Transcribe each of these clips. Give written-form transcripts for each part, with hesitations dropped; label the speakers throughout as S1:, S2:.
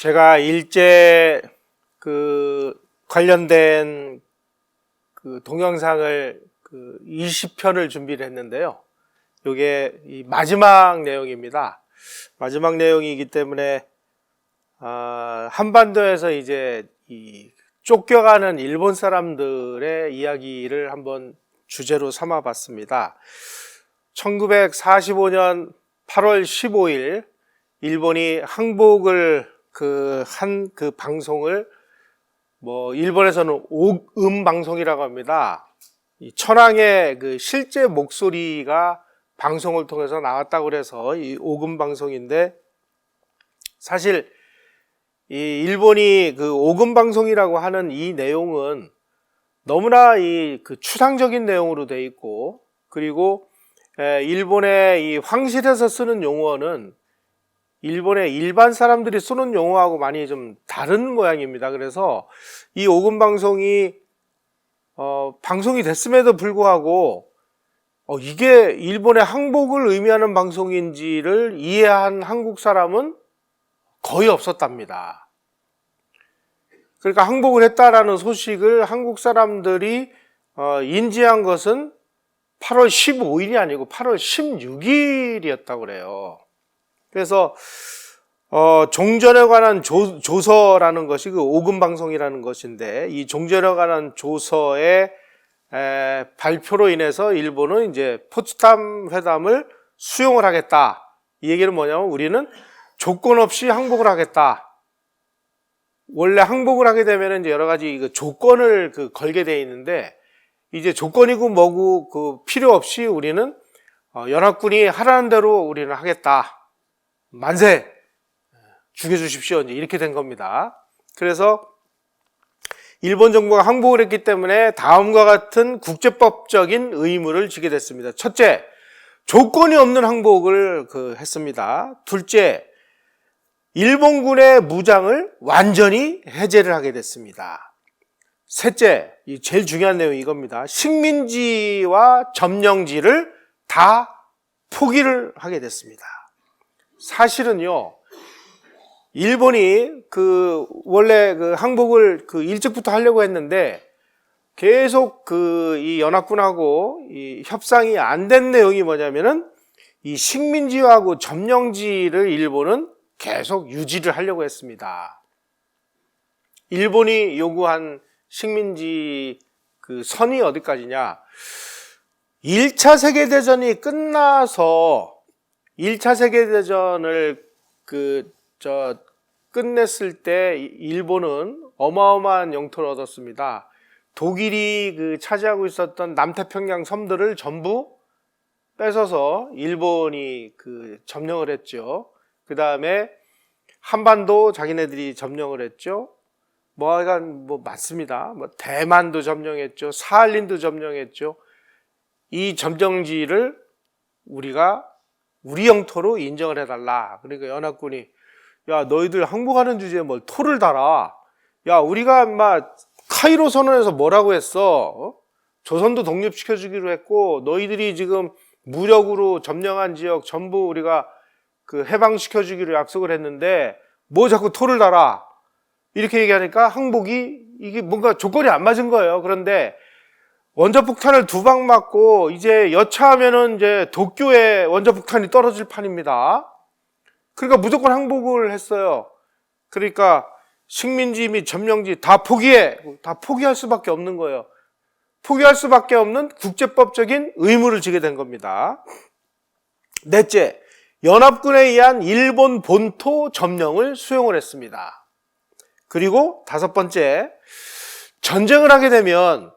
S1: 제가 일제 관련된 동영상을 20편을 준비를 했는데요. 이게 이 마지막 내용입니다. 마지막 내용이기 때문에 한반도에서 이제 이 쫓겨가는 일본 사람들의 이야기를 한번 주제로 삼아봤습니다. 1945년 8월 15일 일본이 항복을 한 방송을 일본에서는 오금 방송이라고 합니다. 이 천황의 실제 목소리가 방송을 통해서 나왔다고 그래서 이 오금 방송인데, 사실 이 일본이 오금 방송이라고 하는 이 내용은 너무나 추상적인 내용으로 되어 있고, 그리고 일본의 이 황실에서 쓰는 용어는 일본의 일반 사람들이 쓰는 용어하고 많이 좀 다른 모양입니다. 그래서 이 오금 방송이 방송이 됐음에도 불구하고 이게 일본의 항복을 의미하는 방송인지를 이해한 한국 사람은 거의 없었답니다. 그러니까 항복을 했다라는 소식을 한국 사람들이 인지한 것은 8월 15일이 아니고 8월 16일이었다고 그래요. 그래서 종전에 관한 조서라는 것이 오금 방송이라는 것인데, 이 종전에 관한 조서의 발표로 인해서 일본은 이제 포츠담 회담을 수용을 하겠다. 이 얘기는 뭐냐면, 우리는 조건 없이 항복을 하겠다. 원래 항복을 하게 되면 이제 여러 가지 조건을 걸게 돼 있는데, 이제 조건이고 뭐고 필요 없이 우리는 연합군이 하라는 대로 우리는 하겠다. 만세! 죽여주십시오. 이렇게 된 겁니다. 그래서 일본 정부가 항복을 했기 때문에 다음과 같은 국제법적인 의무를 지게 됐습니다. 첫째, 조건이 없는 항복을 했습니다. 둘째, 일본군의 무장을 완전히 해제를 하게 됐습니다. 셋째, 제일 중요한 내용이 이겁니다. 식민지와 점령지를 다 포기를 하게 됐습니다. 사실은요, 일본이 원래 항복을 일찍부터 하려고 했는데, 계속 이 연합군하고 이 협상이 안 된 내용이 뭐냐면은, 이 식민지하고 점령지를 일본은 계속 유지를 하려고 했습니다. 일본이 요구한 식민지 선이 어디까지냐? 1차 세계대전이 끝나서 1차 세계대전을 끝냈을 때 일본은 어마어마한 영토를 얻었습니다. 독일이 차지하고 있었던 남태평양 섬들을 전부 뺏어서 일본이 점령을 했죠. 그 다음에 한반도 자기네들이 점령을 했죠. 하여간 많습니다. 대만도 점령했죠. 사할린도 점령했죠. 이 점령지를 우리 영토로 인정을 해달라. 그러니까 연합군이, 야, 너희들 항복하는 주제에 뭘 토를 달아. 야, 우리가 카이로 선언에서 뭐라고 했어? 조선도 독립시켜주기로 했고, 너희들이 지금 무력으로 점령한 지역 전부 우리가 해방시켜주기로 약속을 했는데, 자꾸 토를 달아. 이렇게 얘기하니까 항복이 이게 뭔가 조건이 안 맞은 거예요. 그런데 원자폭탄을 2방 맞고 이제 여차하면은 이제 도쿄에 원자폭탄이 떨어질 판입니다. 그러니까 무조건 항복을 했어요. 그러니까 식민지 및 점령지 다 포기해. 다 포기할 수밖에 없는 거예요. 포기할 수밖에 없는 국제법적인 의무를 지게 된 겁니다. 넷째, 연합군에 의한 일본 본토 점령을 수용을 했습니다. 그리고 5번째, 전쟁을 하게 되면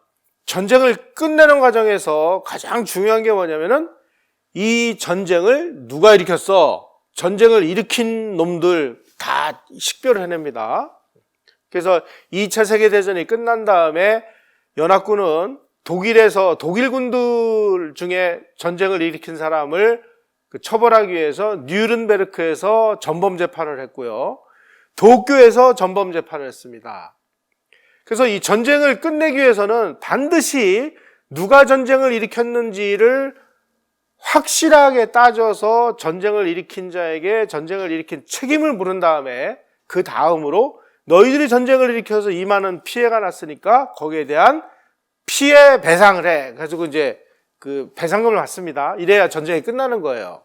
S1: 전쟁을 끝내는 과정에서 가장 중요한 게 뭐냐면은, 이 전쟁을 누가 일으켰어? 전쟁을 일으킨 놈들 다 식별을 해냅니다. 그래서 2차 세계대전이 끝난 다음에 연합군은 독일 군들 중에 전쟁을 일으킨 사람을 처벌하기 위해서 뉘른베르크에서 전범 재판을 했고요. 도쿄에서 전범 재판을 했습니다. 그래서 이 전쟁을 끝내기 위해서는 반드시 누가 전쟁을 일으켰는지를 확실하게 따져서 전쟁을 일으킨 자에게 전쟁을 일으킨 책임을 물은 다음에 그 다음으로 너희들이 전쟁을 일으켜서 이 많은 피해가 났으니까 거기에 대한 피해 배상을 해. 가지고 이제 그 배상금을 받습니다. 이래야 전쟁이 끝나는 거예요.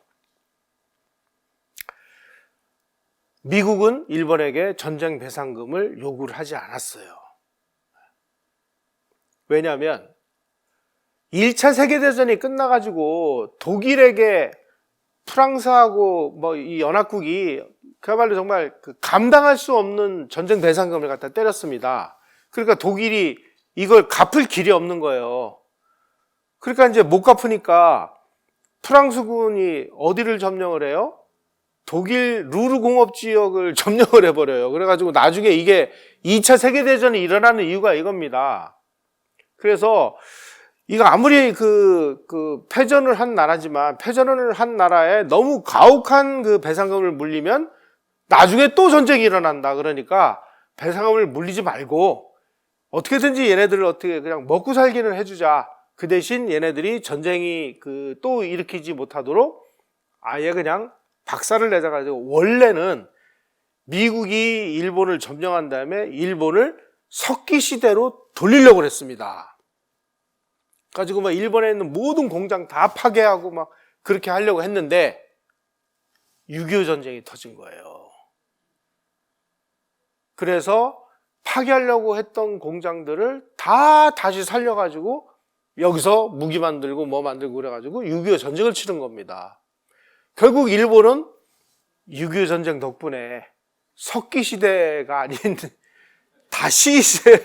S1: 미국은 일본에게 전쟁 배상금을 요구를 하지 않았어요. 왜냐하면 1차 세계대전이 끝나가지고 독일에게 프랑스하고 뭐 이 연합국이 그야말로 정말 감당할 수 없는 전쟁 배상금을 갖다 때렸습니다. 그러니까 독일이 이걸 갚을 길이 없는 거예요. 그러니까 이제 못 갚으니까 프랑스군이 어디를 점령을 해요? 독일 루르 공업 지역을 점령을 해버려요. 그래가지고 나중에 이게 2차 세계대전이 일어나는 이유가 이겁니다. 그래서 이거 아무리 패전을 한 나라지만 패전을 한 나라에 너무 가혹한 그 배상금을 물리면 나중에 또 전쟁이 일어난다. 그러니까 배상금을 물리지 말고 어떻게든지 얘네들을 어떻게 그냥 먹고 살기는 해주자. 그 대신 얘네들이 전쟁이 또 일으키지 못하도록 아예 그냥 박살을 내자가지고 원래는 미국이 일본을 점령한 다음에 일본을 석기 시대로 돌리려고 했습니다. 가지고 막 일본에 있는 모든 공장 다 파괴하고 막 그렇게 하려고 했는데 6.25 전쟁이 터진 거예요. 그래서 파괴하려고 했던 공장들을 다 다시 살려가지고 여기서 무기 만들고 뭐 만들고 그래가지고 6.25 전쟁을 치른 겁니다. 결국 일본은 6.25 전쟁 덕분에 석기 시대가 아닌 다시 시대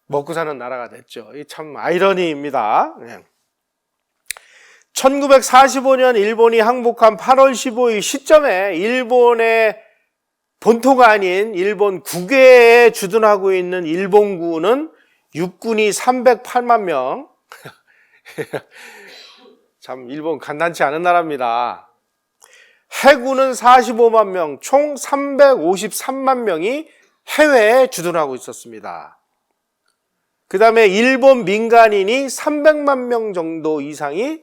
S1: 먹고 사는 나라가 됐죠. 이 참 아이러니입니다. 1945년 일본이 항복한 8월 15일 시점에 일본의 본토가 아닌 일본 국외에 주둔하고 있는 일본군은 육군이 308만 명. 참 일본 간단치 않은 나라입니다. 해군은 45만 명, 총 353만 명이 해외에 주둔하고 있었습니다. 그 다음에 일본 민간인이 300만 명 정도 이상이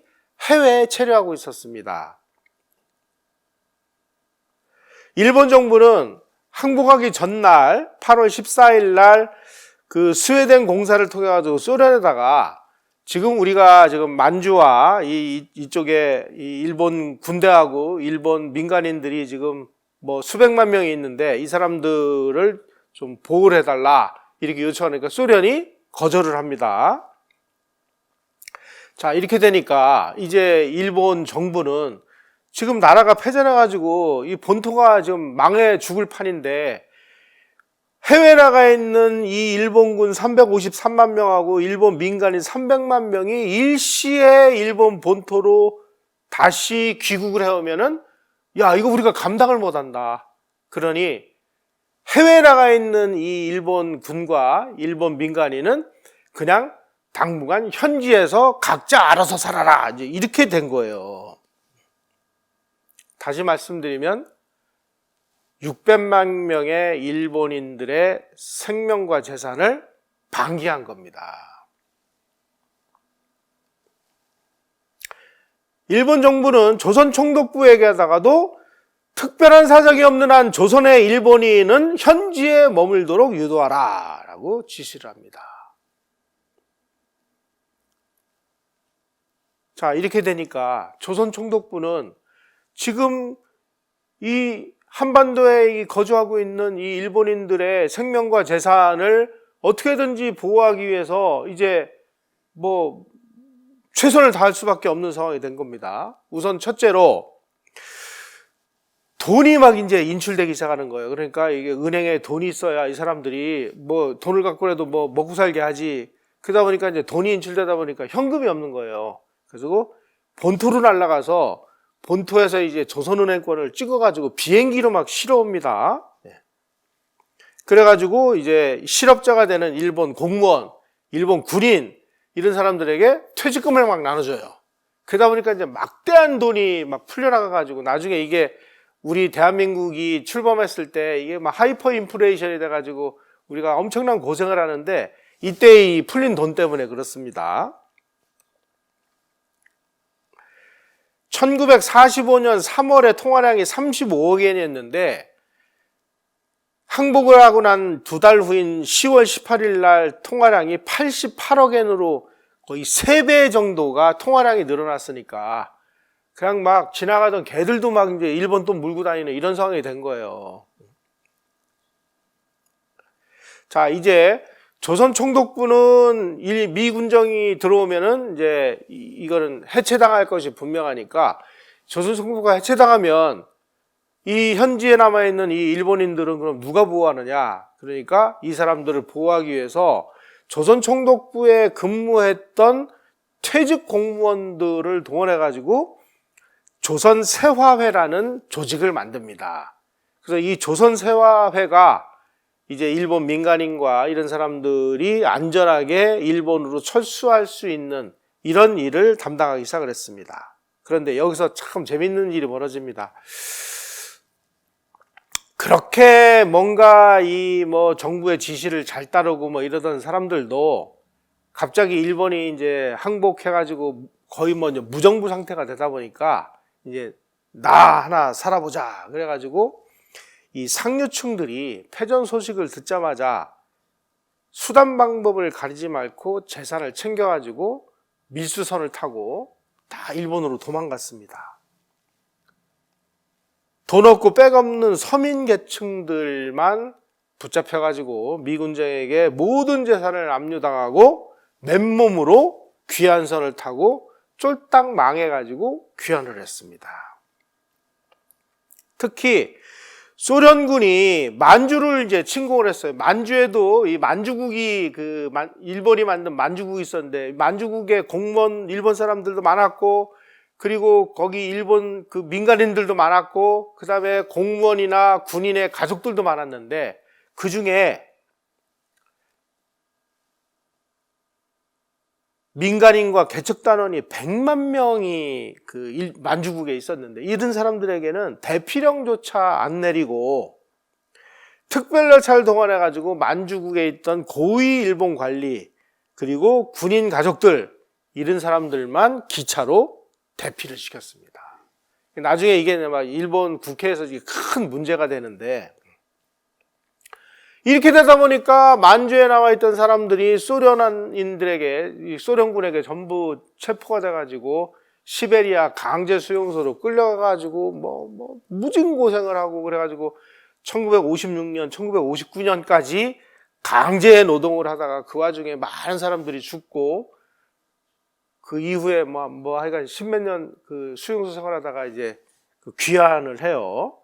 S1: 해외에 체류하고 있었습니다. 일본 정부는 항복하기 전날 8월 14일 날 그 스웨덴 공사를 통해 가지고 소련에다가 지금 우리가 지금 만주와 이쪽에 이 일본 군대하고 일본 민간인들이 지금 뭐 수백만 명이 있는데 이 사람들을 좀 보호를 해달라 이렇게 요청하니까 소련이 거절을 합니다. 자, 이렇게 되니까 이제 일본 정부는 지금 나라가 패전해가지고 이 본토가 지금 망해 죽을 판인데 해외 나가에 있는 이 일본군 353만 명하고 일본 민간인 300만 명이 일시에 일본 본토로 다시 귀국을 해오면은 야, 이거 우리가 감당을 못한다. 그러니 해외에 나가 있는 이 일본 군과 일본 민간인은 그냥 당분간 현지에서 각자 알아서 살아라. 이제 이렇게 된 거예요. 다시 말씀드리면 600만 명의 일본인들의 생명과 재산을 방기한 겁니다. 일본 정부는 조선 총독부에게다가도 특별한 사정이 없는 한 조선의 일본인은 현지에 머물도록 유도하라 라고 지시를 합니다. 자, 이렇게 되니까 조선 총독부는 지금 이 한반도에 거주하고 있는 이 일본인들의 생명과 재산을 어떻게든지 보호하기 위해서 이제 뭐 최선을 다할 수밖에 없는 상황이 된 겁니다. 우선 첫째로 돈이 막 이제 인출되기 시작하는 거예요. 그러니까 이게 은행에 돈이 있어야 이 사람들이 뭐 돈을 갖고라도 뭐 먹고 살게 하지. 그러다 보니까 이제 돈이 인출되다 보니까 현금이 없는 거예요. 그래서 본토로 날아가서 본토에서 이제 조선은행권을 찍어가지고 비행기로 막 실어옵니다. 그래가지고 이제 실업자가 되는 일본 공무원, 일본 군인 이런 사람들에게 퇴직금을 막 나눠줘요. 그러다 보니까 이제 막대한 돈이 막 풀려나가가지고 나중에 이게 우리 대한민국이 출범했을 때 이게 막 하이퍼 인플레이션이 돼가지고 우리가 엄청난 고생을 하는데 이때 이 풀린 돈 때문에 그렇습니다. 1945년 3월에 통화량이 35억 엔이었는데 항복을 하고 난 2달 후인 10월 18일 날 통화량이 88억 엔으로 거의 3배 정도가 통화량이 늘어났으니까 그냥 막 지나가던 개들도 막 이제 일본 돈 물고 다니는 이런 상황이 된 거예요. 자, 이제 조선 총독부는 미 군정이 들어오면은 이제 이거는 해체당할 것이 분명하니까 조선 총독부가 해체당하면 이 현지에 남아있는 이 일본인들은 그럼 누가 보호하느냐? 그러니까 이 사람들을 보호하기 위해서 조선 총독부에 근무했던 퇴직 공무원들을 동원해가지고 조선세화회라는 조직을 만듭니다. 그래서 이 조선세화회가 이제 일본 민간인과 이런 사람들이 안전하게 일본으로 철수할 수 있는 이런 일을 담당하기 시작을 했습니다. 그런데 여기서 참 재밌는 일이 벌어집니다. 그렇게 뭔가 이 뭐 정부의 지시를 잘 따르고 뭐 이러던 사람들도 갑자기 일본이 이제 항복해가지고 거의 뭐 이제 무정부 상태가 되다 보니까 이제 나 하나 살아보자 그래가지고 이 상류층들이 패전 소식을 듣자마자 수단 방법을 가리지 말고 재산을 챙겨가지고 밀수선을 타고 다 일본으로 도망갔습니다. 돈 없고 백 없는 서민 계층들만 붙잡혀가지고 미군정에게 모든 재산을 압류당하고 맨몸으로 귀환선을 타고 쫄딱 망해가지고 귀환을 했습니다. 특히 소련군이 만주를 이제 침공을 했어요. 만주에도 이 만주국이 일본이 만든 만주국이 있었는데 만주국에 공무원 일본 사람들도 많았고 그리고 거기 일본 그 민간인들도 많았고 그 다음에 공무원이나 군인의 가족들도 많았는데 그 중에 민간인과 개척단원이 100만 명이 그 만주국에 있었는데 이런 사람들에게는 대피령조차 안 내리고 특별열차를 동원해가지고 만주국에 있던 고위 일본 관리 그리고 군인 가족들 이런 사람들만 기차로 대피를 시켰습니다. 나중에 이게 막 일본 국회에서 큰 문제가 되는데 이렇게 되다 보니까 만주에 나와있던 사람들이 소련인들에게, 소련군에게 전부 체포가 돼가지고 시베리아 강제 수용소로 끌려가가지고 무진고생을 하고 그래가지고 1956년, 1959년까지 강제 노동을 하다가 그 와중에 많은 사람들이 죽고 그 이후에 하여간 십몇 년 그 수용소 생활하다가 이제 그 귀환을 해요.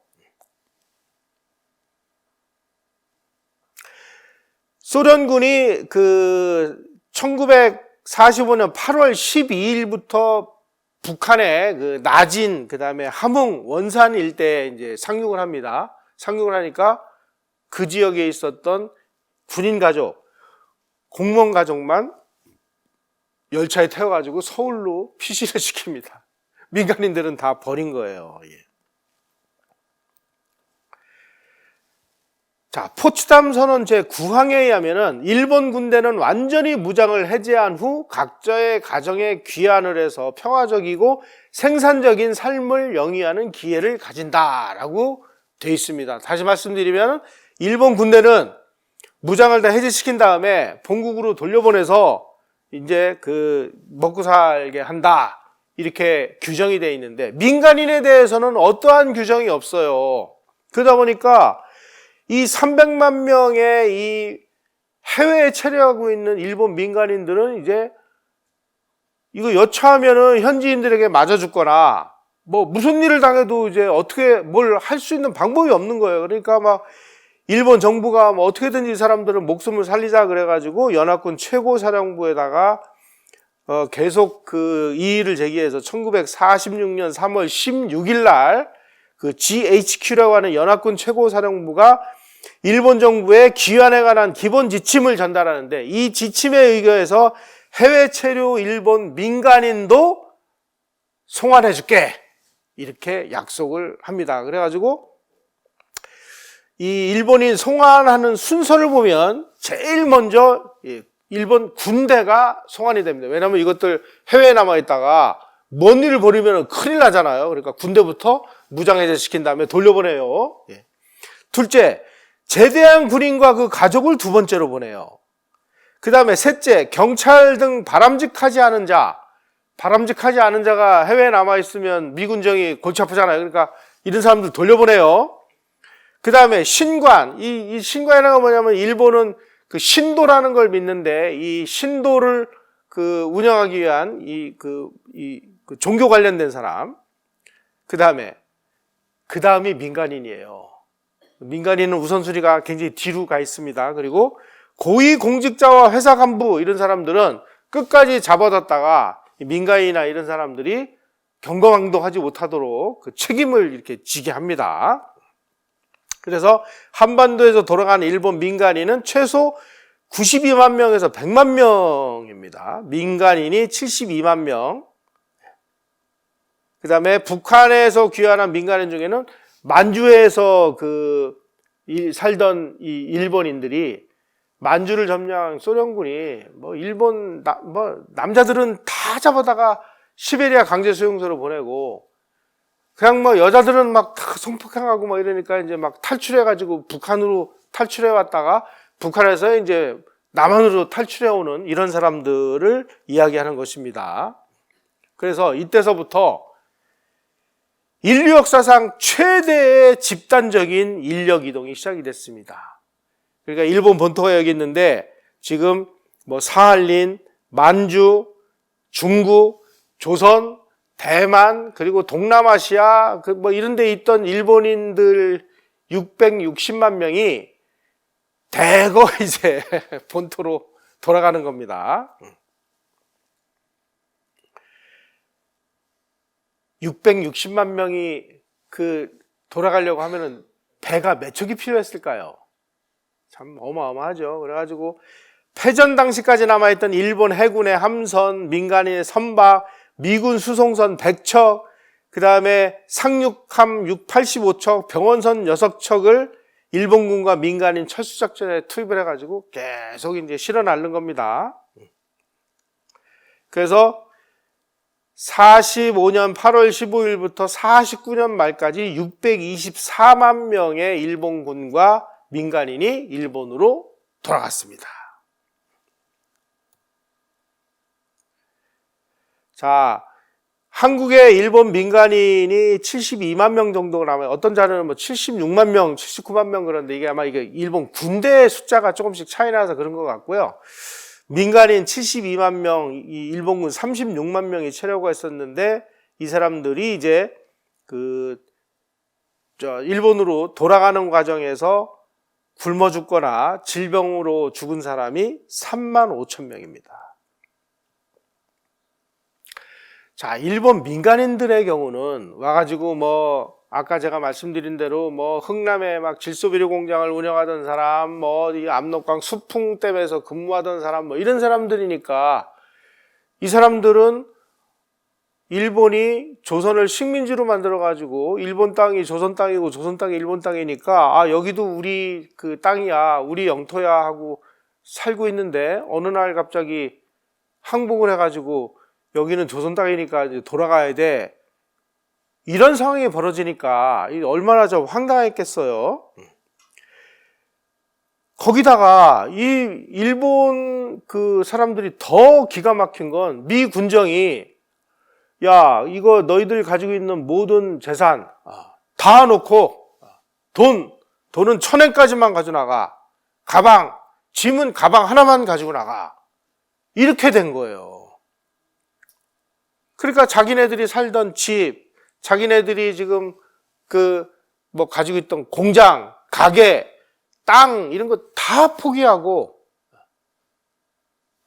S1: 소련군이 그 1945년 8월 12일부터 북한의 그 나진, 그 다음에 함흥, 원산 일대에 이제 상륙을 합니다. 상륙을 하니까 그 지역에 있었던 군인 가족, 공무원 가족만 열차에 태워가지고 서울로 피신을 시킵니다. 민간인들은 다 버린 거예요. 예. 자, 포츠담 선언 제9항에 의하면은 일본 군대는 완전히 무장을 해제한 후 각자의 가정에 귀환을 해서 평화적이고 생산적인 삶을 영위하는 기회를 가진다라고 되어 있습니다. 다시 말씀드리면 일본 군대는 무장을 다 해제시킨 다음에 본국으로 돌려보내서 이제 그 먹고 살게 한다 이렇게 규정이 되어 있는데 민간인에 대해서는 어떠한 규정이 없어요. 그러다 보니까 이 300만 명의 이 해외에 체류하고 있는 일본 민간인들은 이제 이거 여차하면은 현지인들에게 맞아 죽거나 무슨 일을 당해도 이제 어떻게 뭘 할 수 있는 방법이 없는 거예요. 그러니까 막 일본 정부가 어떻게든지 이 사람들은 목숨을 살리자 그래가지고 연합군 최고사령부에다가 계속 그 이의를 제기해서 1946년 3월 16일 날 그 GHQ라고 하는 연합군 최고사령부가 일본 정부에 귀환에 관한 기본 지침을 전달하는데 이 지침에 의거해서 해외 체류 일본 민간인도 송환해 줄게 이렇게 약속을 합니다. 그래가지고 이 일본인 송환하는 순서를 보면 제일 먼저 일본 군대가 송환이 됩니다. 왜냐하면 이것들 해외에 남아있다가 뭔 일을 벌이면 큰일 나잖아요. 그러니까 군대부터 무장해제 시킨 다음에 돌려보내요. 예. 둘째, 제대한 군인과 그 가족을 두 번째로 보내요. 그 다음에 셋째, 경찰 등 바람직하지 않은 자가 해외에 남아있으면 미군정이 골치 아프잖아요. 그러니까 이런 사람들 돌려보내요. 그 다음에 신관, 이 신관이라는 건 뭐냐면 일본은 그 신도라는 걸 믿는데 이 신도를 그 운영하기 위한 그 종교 관련된 사람. 그 다음이 민간인이에요. 민간인은 우선순위가 굉장히 뒤로 가 있습니다. 그리고 고위공직자와 회사 간부 이런 사람들은 끝까지 잡아뒀다가 민간인이나 이런 사람들이 경거망동하지 못하도록 그 책임을 이렇게 지게 합니다. 그래서 한반도에서 돌아가는 일본 민간인은 최소 92만 명에서 100만 명입니다. 민간인이 72만 명. 그 다음에 북한에서 귀환한 민간인 중에는 만주에서 살던 이 일본인들이 만주를 점령한 소련군이 남자들은 다 잡아다가 시베리아 강제 수용소로 보내고 그냥 여자들은 막 다 성폭행하고 이러니까 이제 막 탈출해가지고 북한으로 탈출해 왔다가 북한에서 이제 남한으로 탈출해 오는 이런 사람들을 이야기하는 것입니다. 그래서 이때서부터 인류 역사상 최대의 집단적인 인력 이동이 시작이 됐습니다. 그러니까 일본 본토가 여기 있는데 지금 사할린, 만주, 중국, 조선, 대만, 그리고 동남아시아 이런 데 있던 일본인들 660만 명이 대거 이제 본토로 돌아가는 겁니다. 660만 명이 돌아가려고 하면은 배가 몇 척이 필요했을까요? 참 어마어마하죠. 그래가지고 패전 당시까지 남아있던 일본 해군의 함선, 민간인의 선박, 미군 수송선 100척, 그 다음에 상륙함 85척, 병원선 6척을 일본군과 민간인 철수작전에 투입을 해가지고 계속 이제 실어 날른 겁니다. 그래서 45년 8월 15일부터 49년 말까지 624만 명의 일본군과 민간인이 일본으로 돌아갔습니다. 자, 한국의 일본 민간인이 72만 명 정도가 남아요. 어떤 자료는 76만 명, 79만 명 그런데 이게 아마 일본 군대 숫자가 조금씩 차이 나서 그런 것 같고요. 민간인 72만 명, 이 일본군 36만 명이 체류가 있었는데 이 사람들이 이제 일본으로 돌아가는 과정에서 굶어 죽거나 질병으로 죽은 사람이 3만 5천 명입니다. 자, 일본 민간인들의 경우는 와가지고 아까 제가 말씀드린 대로 흥남에 질소비료 공장을 운영하던 사람, 이 압록강 수풍댐에서 근무하던 사람, 이런 사람들이니까 이 사람들은 일본이 조선을 식민지로 만들어가지고 일본 땅이 조선 땅이고 조선 땅이 일본 땅이니까 여기도 우리 땅이야, 우리 영토야 하고 살고 있는데 어느 날 갑자기 항복을 해가지고 여기는 조선 땅이니까 이제 돌아가야 돼. 이런 상황이 벌어지니까 얼마나 좀 황당했겠어요. 거기다가 이 일본 사람들이 더 기가 막힌 건 미 군정이 야, 이거 너희들 가지고 있는 모든 재산 다 놓고 돈은 1,000엔까지만 가지고 나가. 가방, 짐은 가방 하나만 가지고 나가. 이렇게 된 거예요. 그러니까 자기네들이 살던 집, 자기네들이 지금 가지고 있던 공장, 가게, 땅 이런 거 다 포기하고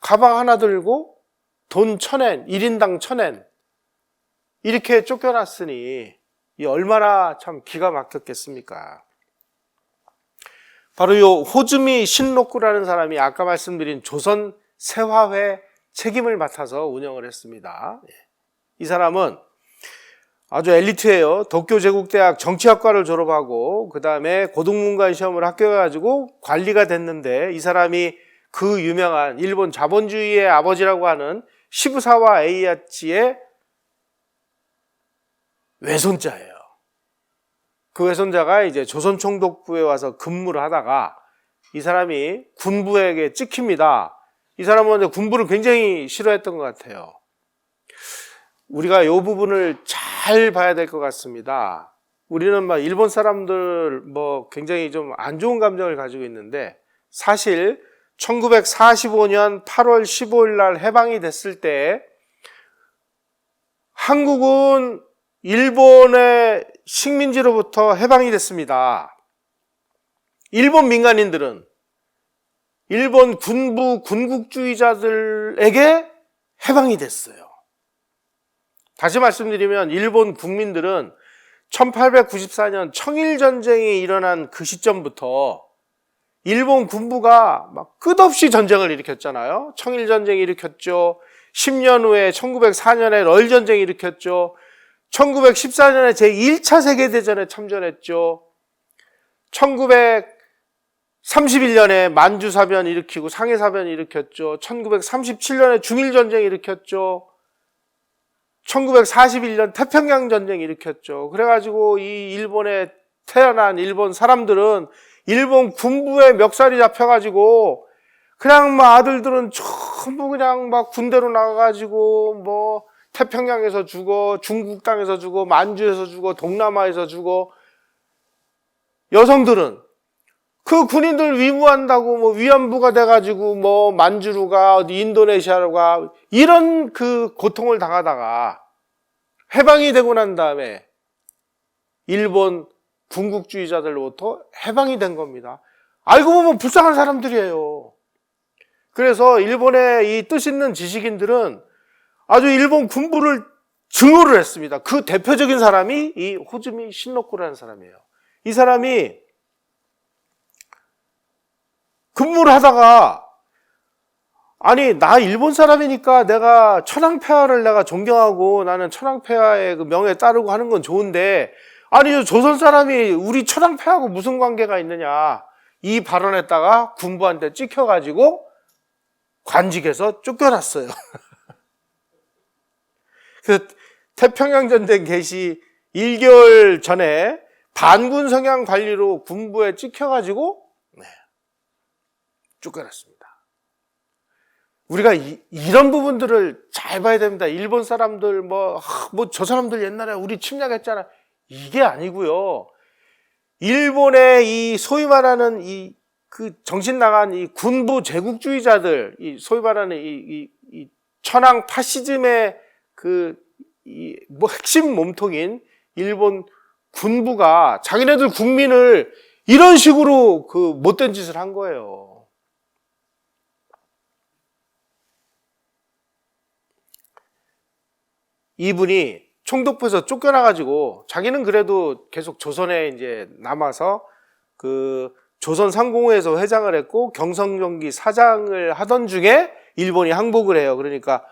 S1: 가방 하나 들고 돈 1,000엔, 1인당 1,000엔 이렇게 쫓겨났으니 이 얼마나 참 기가 막혔겠습니까? 바로 이 호즈미 신로쿠라는 사람이 아까 말씀드린 조선 세화회 책임을 맡아서 운영을 했습니다. 이 사람은 아주 엘리트예요. 도쿄 제국대학 정치학과를 졸업하고 그 다음에 고등문관 시험을 합격해가지고 관리가 됐는데 이 사람이 그 유명한 일본 자본주의의 아버지라고 하는 시부사와 에이야치의 외손자예요. 그 외손자가 이제 조선총독부에 와서 근무를 하다가 이 사람이 군부에게 찍힙니다. 이 사람은 군부를 굉장히 싫어했던 것 같아요. 우리가 이 부분을 잘 봐야 될 것 같습니다. 우리는 막 일본 사람들 굉장히 좀 안 좋은 감정을 가지고 있는데, 사실 1945년 8월 15일 날 해방이 됐을 때 한국은 일본의 식민지로부터 해방이 됐습니다. 일본 민간인들은 일본 군부 군국주의자들에게 해방이 됐어요. 다시 말씀드리면 일본 국민들은 1894년 청일전쟁이 일어난 그 시점부터 일본 군부가 막 끝없이 전쟁을 일으켰잖아요. 청일전쟁 일으켰죠. 10년 후에 1904년에 러일전쟁 일으켰죠. 1914년에 제1차 세계대전에 참전했죠. 1931년에 만주사변 일으키고 상해사변 일으켰죠. 1937년에 중일전쟁 일으켰죠. 1941년 태평양전쟁 일으켰죠. 그래가지고 이 일본에 태어난 일본 사람들은 일본 군부에 멱살이 잡혀가지고 그냥 아들들은 전부 그냥 군대로 나가가지고 태평양에서 죽어, 중국 땅에서 죽어, 만주에서 죽어, 동남아에서 죽어. 여성들은 그 군인들 위무한다고 위안부가 돼가지고 만주로 가, 어디 인도네시아로 가, 이런 그 고통을 당하다가 해방이 되고 난 다음에 일본 군국주의자들로부터 해방이 된 겁니다. 알고 보면 불쌍한 사람들이에요. 그래서 일본의 이 뜻 있는 지식인들은 아주 일본 군부를 증오를 했습니다. 그 대표적인 사람이 이 호즈미 신로쿠라는 사람이에요. 이 사람이 근무를 하다가 아니 나 일본 사람이니까 내가 천황폐하를 내가 존경하고 나는 천황폐하의 그 명예에 따르고 하는 건 좋은데 아니 조선 사람이 우리 천황폐하고 무슨 관계가 있느냐, 이 발언했다가 군부한테 찍혀가지고 관직에서 쫓겨났어요. 그래서 태평양전쟁 개시 1개월 전에 반군 성향 관리로 군부에 찍혀가지고 쫓겨났습니다. 우리가 이런 부분들을 잘 봐야 됩니다. 일본 사람들 저 사람들 옛날에 우리 침략했잖아, 이게 아니고요. 일본의 이 소위 말하는 그 정신 나간 이 군부 제국주의자들, 이 소위 말하는 이 천황 파시즘의 핵심 몸통인 일본 군부가 자기네들 국민을 이런 식으로 못된 짓을 한 거예요. 이분이 총독부에서 쫓겨나가지고 자기는 그래도 계속 조선에 이제 남아서 조선 상공회에서 회장을 했고 경성정기 사장을 하던 중에 일본이 항복을 해요. 그러니까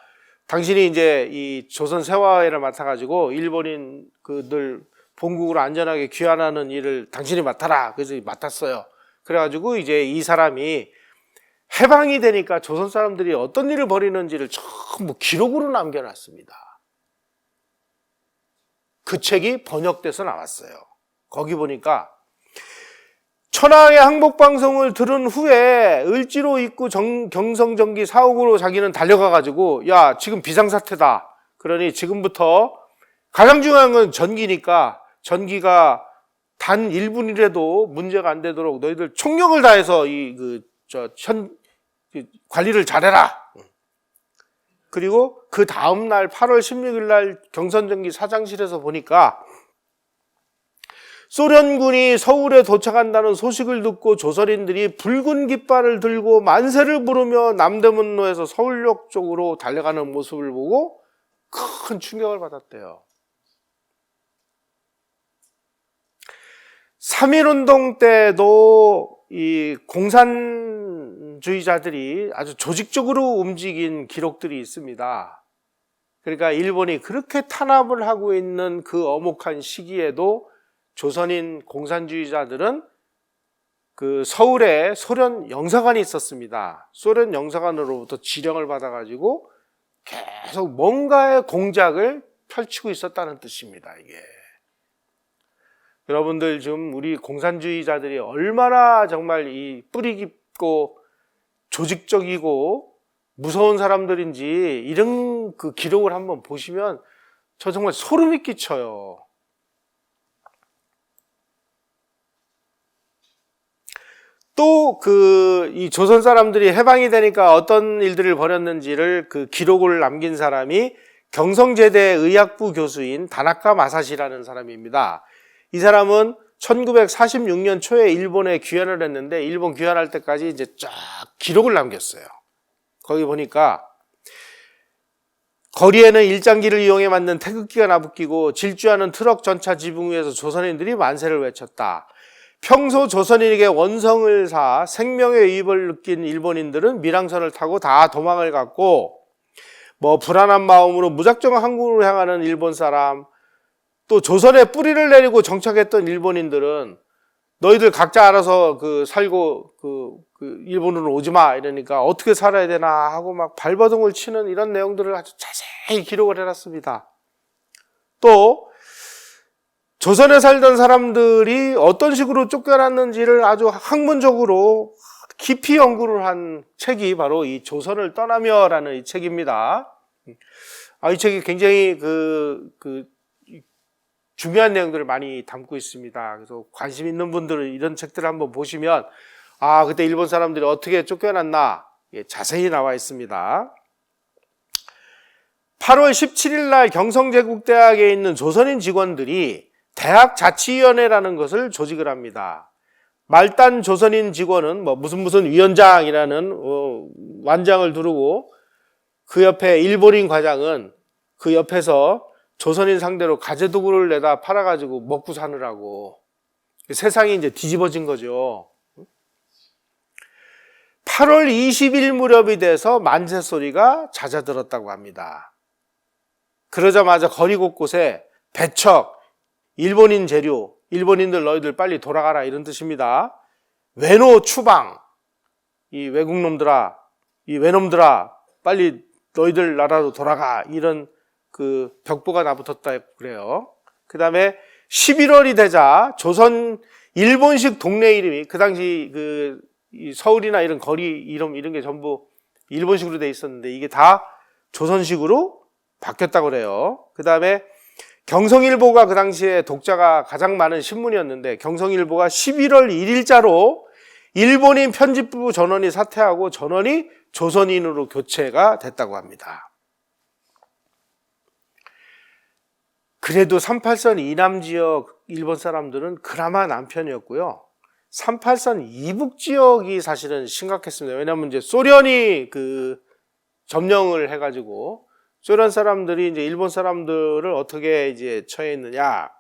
S1: 당신이 이제 이 조선 세화회를 맡아가지고 일본인 늘 본국으로 안전하게 귀환하는 일을 당신이 맡아라. 그래서 맡았어요. 그래가지고 이제 이 사람이 해방이 되니까 조선 사람들이 어떤 일을 벌이는지를 전부 기록으로 남겨놨습니다. 그 책이 번역돼서 나왔어요. 거기 보니까 천황의 항복방송을 들은 후에 을지로 입구 경성정기 사옥으로 자기는 달려가가지고 야 지금 비상사태다. 그러니 지금부터 가장 중요한 건 전기니까 전기가 단 1분이라도 문제가 안 되도록 너희들 총력을 다해서 관리를 잘해라. 그리고 그 다음날 8월 16일 날 경선정기 사장실에서 보니까 소련군이 서울에 도착한다는 소식을 듣고 조선인들이 붉은 깃발을 들고 만세를 부르며 남대문로에서 서울역 쪽으로 달려가는 모습을 보고 큰 충격을 받았대요. 3.1운동 때도 이 공산주의자들이 아주 조직적으로 움직인 기록들이 있습니다. 그러니까 일본이 그렇게 탄압을 하고 있는 그 엄혹한 시기에도 조선인 공산주의자들은 서울에 소련 영사관이 있었습니다. 소련 영사관으로부터 지령을 받아가지고 계속 뭔가의 공작을 펼치고 있었다는 뜻입니다, 이게. 여러분들 지금 우리 공산주의자들이 얼마나 정말 이 뿌리 깊고 조직적이고 무서운 사람들인지 이런 그 기록을 한번 보시면 저 정말 소름이 끼쳐요. 또 이 조선 사람들이 해방이 되니까 어떤 일들을 벌였는지를 그 기록을 남긴 사람이 경성제대 의학부 교수인 다나카 마사시라는 사람입니다. 이 사람은 1946년 초에 일본에 귀환을 했는데 일본 귀환할 때까지 이제 쫙 기록을 남겼어요. 거기 보니까 거리에는 일장기를 이용해 만든 태극기가 나부끼고 질주하는 트럭 전차 지붕 위에서 조선인들이 만세를 외쳤다. 평소 조선인에게 원성을 사 생명의 위협을 느낀 일본인들은 밀항선을 타고 다 도망을 갔고 불안한 마음으로 무작정 한국으로 향하는 일본 사람, 또 조선에 뿌리를 내리고 정착했던 일본인들은 너희들 각자 알아서 살고 일본으로 오지 마 이러니까 어떻게 살아야 되나 하고 막 발버둥을 치는 이런 내용들을 아주 자세히 기록을 해놨습니다. 또 조선에 살던 사람들이 어떤 식으로 쫓겨났는지를 아주 학문적으로 깊이 연구를 한 책이 바로 이 조선을 떠나며라는 이 책입니다. 이 책이 굉장히 중요한 내용들을 많이 담고 있습니다. 그래서 관심 있는 분들은 이런 책들을 한번 보시면 그때 일본 사람들이 어떻게 쫓겨났나 자세히 나와 있습니다. 8월 17일 날 경성제국대학에 있는 조선인 직원들이 대학자치위원회라는 것을 조직을 합니다. 말단 조선인 직원은 무슨 위원장이라는 완장을 두르고 그 옆에 일본인 과장은 그 옆에서 조선인 상대로 가재도구를 내다 팔아가지고 먹고 사느라고 세상이 이제 뒤집어진 거죠. 8월 20일 무렵이 돼서 만세 소리가 잦아들었다고 합니다. 그러자마자 거리 곳곳에 배척, 일본인 재료, 일본인들 너희들 빨리 돌아가라 이런 뜻입니다. 외노 추방, 이 외국놈들아, 이 외놈들아 빨리 너희들 나라로 돌아가 이런 벽보가 나붙었다 그래요. 그 다음에 11월이 되자 일본식 동네 이름이 그 당시 이 서울이나 이런 거리 이름 이런 게 전부 일본식으로 돼 있었는데 이게 다 조선식으로 바뀌었다고 그래요. 그 다음에 경성일보가 그 당시에 독자가 가장 많은 신문이었는데 경성일보가 11월 1일자로 일본인 편집부 전원이 사퇴하고 전원이 조선인으로 교체가 됐다고 합니다. 그래도 38선 이남 지역 일본 사람들은 그나마 남편이었고요. 38선 이북 지역이 사실은 심각했습니다. 왜냐하면 이제 소련이 점령을 해가지고 소련 사람들이 이제 일본 사람들을 어떻게 이제 처해있느냐.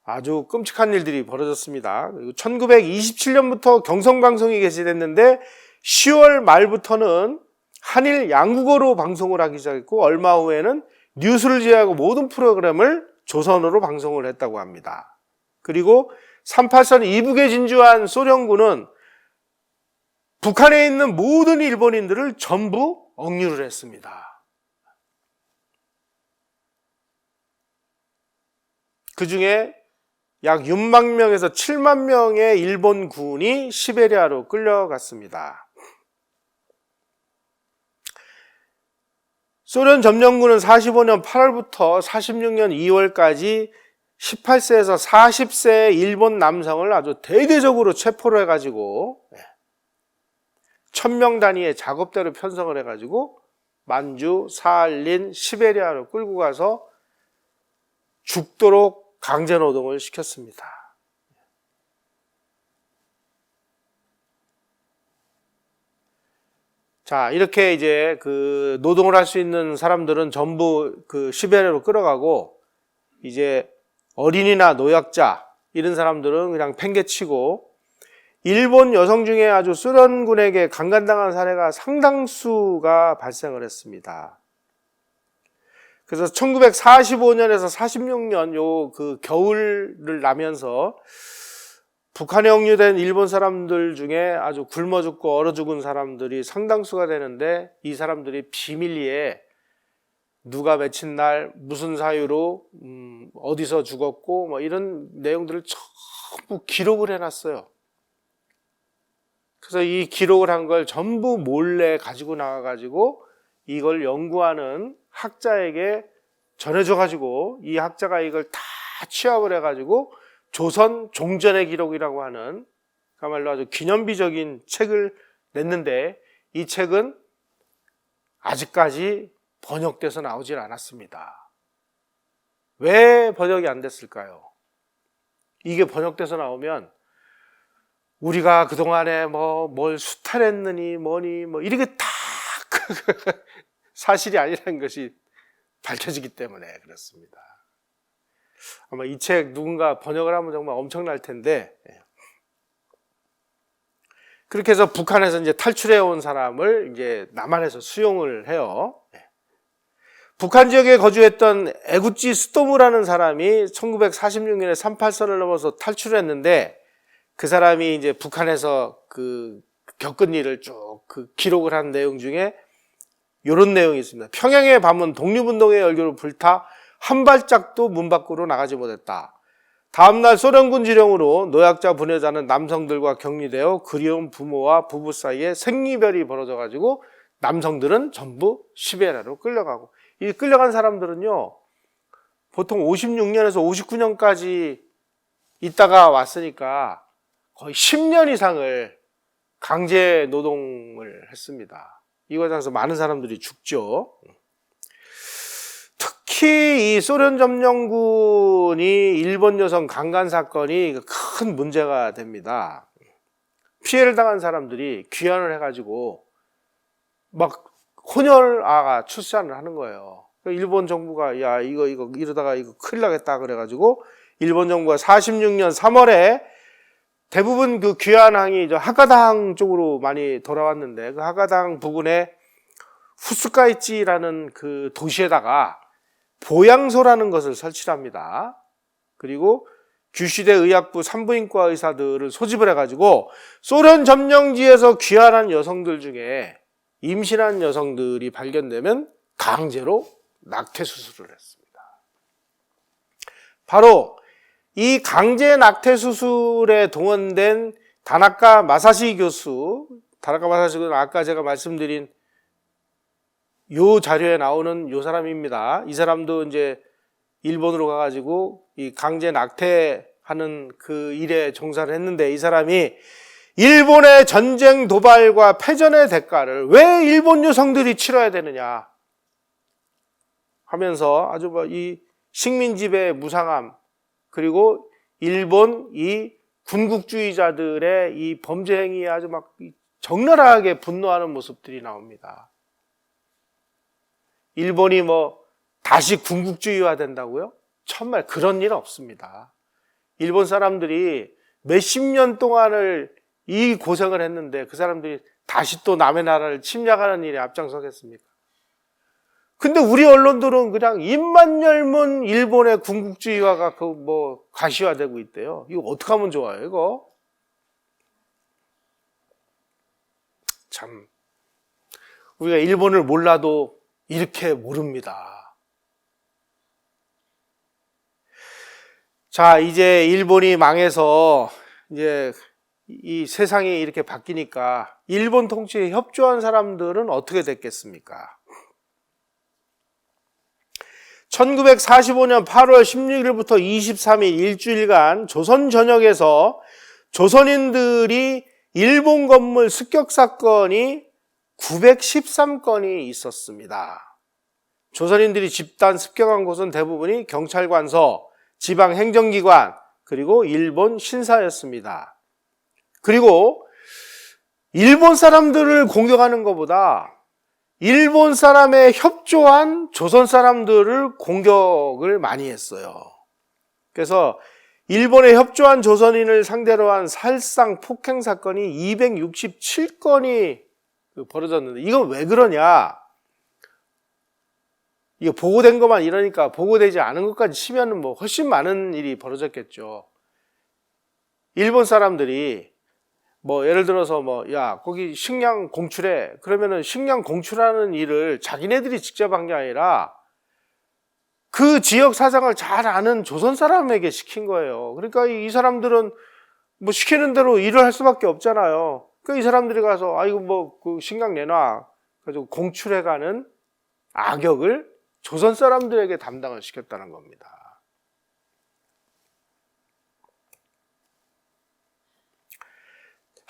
S1: 아주 끔찍한 일들이 벌어졌습니다. 1927년부터 경성방송이 개시됐는데 10월 말부터는 한일 양국어로 방송을 하기 시작했고 얼마 후에는 뉴스를 제외하고 모든 프로그램을 조선어로 방송을 했다고 합니다. 그리고 38선 이북에 진주한 소련군은 북한에 있는 모든 일본인들을 전부 억류를 했습니다. 그 중에 약 6만 명에서 7만 명의 일본군이 시베리아로 끌려갔습니다. 소련 점령군은 45년 8월부터 46년 2월까지 18세에서 40세의 일본 남성을 아주 대대적으로 체포를 해가지고 1000명 단위의 작업대로 편성을 해가지고 만주, 사할린, 시베리아로 끌고 가서 죽도록 강제노동을 시켰습니다. 자, 이렇게 이제 노동을 할 수 있는 사람들은 전부 시베리아로 끌어가고 이제 어린이나 노약자 이런 사람들은 그냥 팽개치고 일본 여성 중에 아주 소련군에게 강간당한 사례가 상당수가 발생을 했습니다. 그래서 1945년에서 46년 겨울을 나면서 북한에 억류된 일본 사람들 중에 아주 굶어 죽고 얼어 죽은 사람들이 상당수가 되는데 이 사람들이 비밀리에 누가 며칠 날 무슨 사유로 어디서 죽었고 뭐 이런 내용들을 전부 기록을 해놨어요. 그래서 이 기록을 한 걸 전부 몰래 가지고 나와가지고 이걸 연구하는 학자에게 전해줘가지고 이 학자가 이걸 다 취합을 해가지고 조선 종전의 기록이라고 하는 그야말로 아주 기념비적인 책을 냈는데 이 책은 아직까지 번역돼서 나오질 않았습니다. 왜 번역이 안 됐을까요? 이게 번역돼서 나오면 우리가 그동안에 뭘 수탈했느니 뭐니 뭐 이렇게 다 사실이 아니라는 것이 밝혀지기 때문에 그렇습니다. 아마 이 책 누군가 번역을 하면 정말 엄청날 텐데 그렇게 해서 북한에서 이제 탈출해 온 사람을 이제 남한에서 수용을 해요. 북한 지역에 거주했던 에구치 스토무라는 사람이 1946년에 38선을 넘어서 탈출했는데 그 사람이 이제 북한에서 그 겪은 일을 쭉 기록을 한 내용 중에 이런 내용이 있습니다. 평양의 밤은 독립운동의 열기로 불타 한 발짝도 문 밖으로 나가지 못했다. 다음날 소련군 지령으로 노약자 분해자는 남성들과 격리되어 그리운 부모와 부부 사이에 생이별이 벌어져가지고 남성들은 전부 시베리아로 끌려가고 이 끌려간 사람들은요 보통 56년에서 59년까지 있다가 왔으니까 거의 10년 이상을 강제 노동을 했습니다. 이 과정에서 많은 사람들이 죽죠. 특히 이 소련 점령군이 일본 여성 강간 사건이 큰 문제가 됩니다. 피해를 당한 사람들이 귀환을 해가지고 막 혼혈아가 출산을 하는 거예요. 일본 정부가 야 이거 이러다가 이거 큰일 나겠다 그래가지고 일본 정부가 46년 3월에 대부분 그 귀환항이 하가당 쪽으로 많이 돌아왔는데 그 하가당 부근에 후스카이치라는 그 도시에다가 보양소라는 것을 설치합니다. 그리고 규시대 의학부 산부인과 의사들을 소집을 해가지고 소련 점령지에서 귀환한 여성들 중에 임신한 여성들이 발견되면 강제로 낙태 수술을 했습니다. 바로 이 강제 낙태 수술에 동원된 다나카 마사시 교수, 다나카 마사시 교수는 아까 제가 말씀드린 요 자료에 나오는 요 사람입니다. 이 사람도 이제 일본으로 가가지고 이 강제 낙태하는 그 일에 종사를 했는데 이 사람이 일본의 전쟁 도발과 패전의 대가를 왜 일본 여성들이 치러야 되느냐 하면서 아주 이 식민지배의 무상함 그리고 일본 이 군국주의자들의 이 범죄 행위에 아주 막 적나라하게 분노하는 모습들이 나옵니다. 일본이 다시 군국주의화 된다고요? 정말 그런 일은 없습니다. 일본 사람들이 몇십 년 동안을 이 고생을 했는데 그 사람들이 다시 또 남의 나라를 침략하는 일에 앞장서겠습니까? 근데 우리 언론들은 그냥 입만 열면 일본의 군국주의화가 가시화되고 있대요. 이거 어떻게 하면 좋아요, 이거? 참, 우리가 일본을 몰라도 이렇게 모릅니다. 자, 이제 일본이 망해서 이제 이 세상이 이렇게 바뀌니까 일본 통치에 협조한 사람들은 어떻게 됐겠습니까? 1945년 8월 16일부터 23일 일주일간 조선 전역에서 조선인들이 일본 건물 습격 사건이 913건이 있었습니다. 조선인들이 집단 습격한 곳은 대부분이 경찰관서, 지방행정기관, 그리고 일본 신사였습니다. 그리고 일본 사람들을 공격하는 것보다 일본 사람에 협조한 조선 사람들을 공격을 많이 했어요. 그래서 일본에 협조한 조선인을 상대로 한 살상 폭행 사건이 267건이 벌어졌는데 이건 왜 그러냐? 이거 보고된 것만 이러니까 보고되지 않은 것까지 치면은 훨씬 많은 일이 벌어졌겠죠. 일본 사람들이 예를 들어서 야 거기 식량 공출해 그러면은 식량 공출하는 일을 자기네들이 직접 한 게 아니라 그 지역 사정을 잘 아는 조선 사람에게 시킨 거예요. 그러니까 이 사람들은 뭐 시키는 대로 일을 할 수밖에 없잖아요. 그러니까 이 사람들이 가서 이거 뭐 그 신각 내놔 가지고 공출해가는 악역을 조선 사람들에게 담당을 시켰다는 겁니다.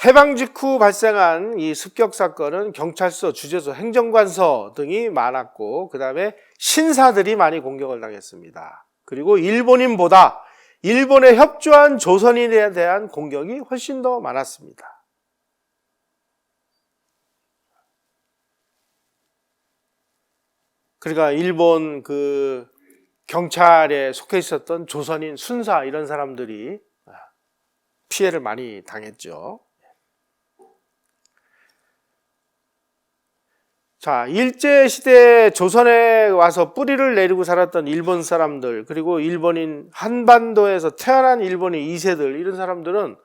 S1: 해방 직후 발생한 이 습격 사건은 경찰서, 주재소, 행정관서 등이 많았고 그 다음에 신사들이 많이 공격을 당했습니다. 그리고 일본인보다 일본에 협조한 조선인에 대한 공격이 훨씬 더 많았습니다. 그러니까 일본 그 경찰에 속해 있었던 조선인, 순사 이런 사람들이 피해를 많이 당했죠. 자, 일제시대 조선에 와서 뿌리를 내리고 살았던 일본 사람들, 그리고 일본인, 한반도에서 태어난 일본인 2세들, 이런 사람들은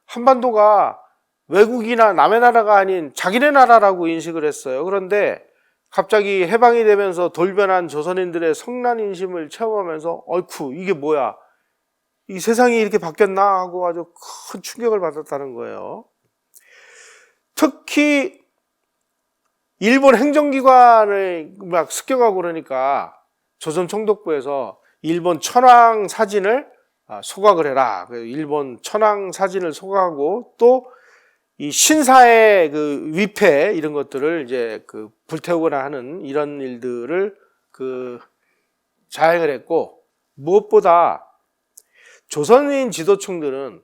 S1: 한반도가 외국이나 남의 나라가 아닌 자기네 나라라고 인식을 했어요. 그런데 갑자기 해방이 되면서 돌변한 조선인들의 성난 인심을 체험하면서 어이쿠, 이게 뭐야? 이 세상이 이렇게 바뀌었나? 하고 아주 큰 충격을 받았다는 거예요. 특히 일본 행정기관을 막 습격하고 그러니까 조선 총독부에서 일본 천황 사진을 소각을 해라. 일본 천황 사진을 소각하고 또 이 신사의 그 위패 이런 것들을 이제 그 불태우거나 하는 이런 일들을 그 자행을 했고, 무엇보다 조선인 지도층들은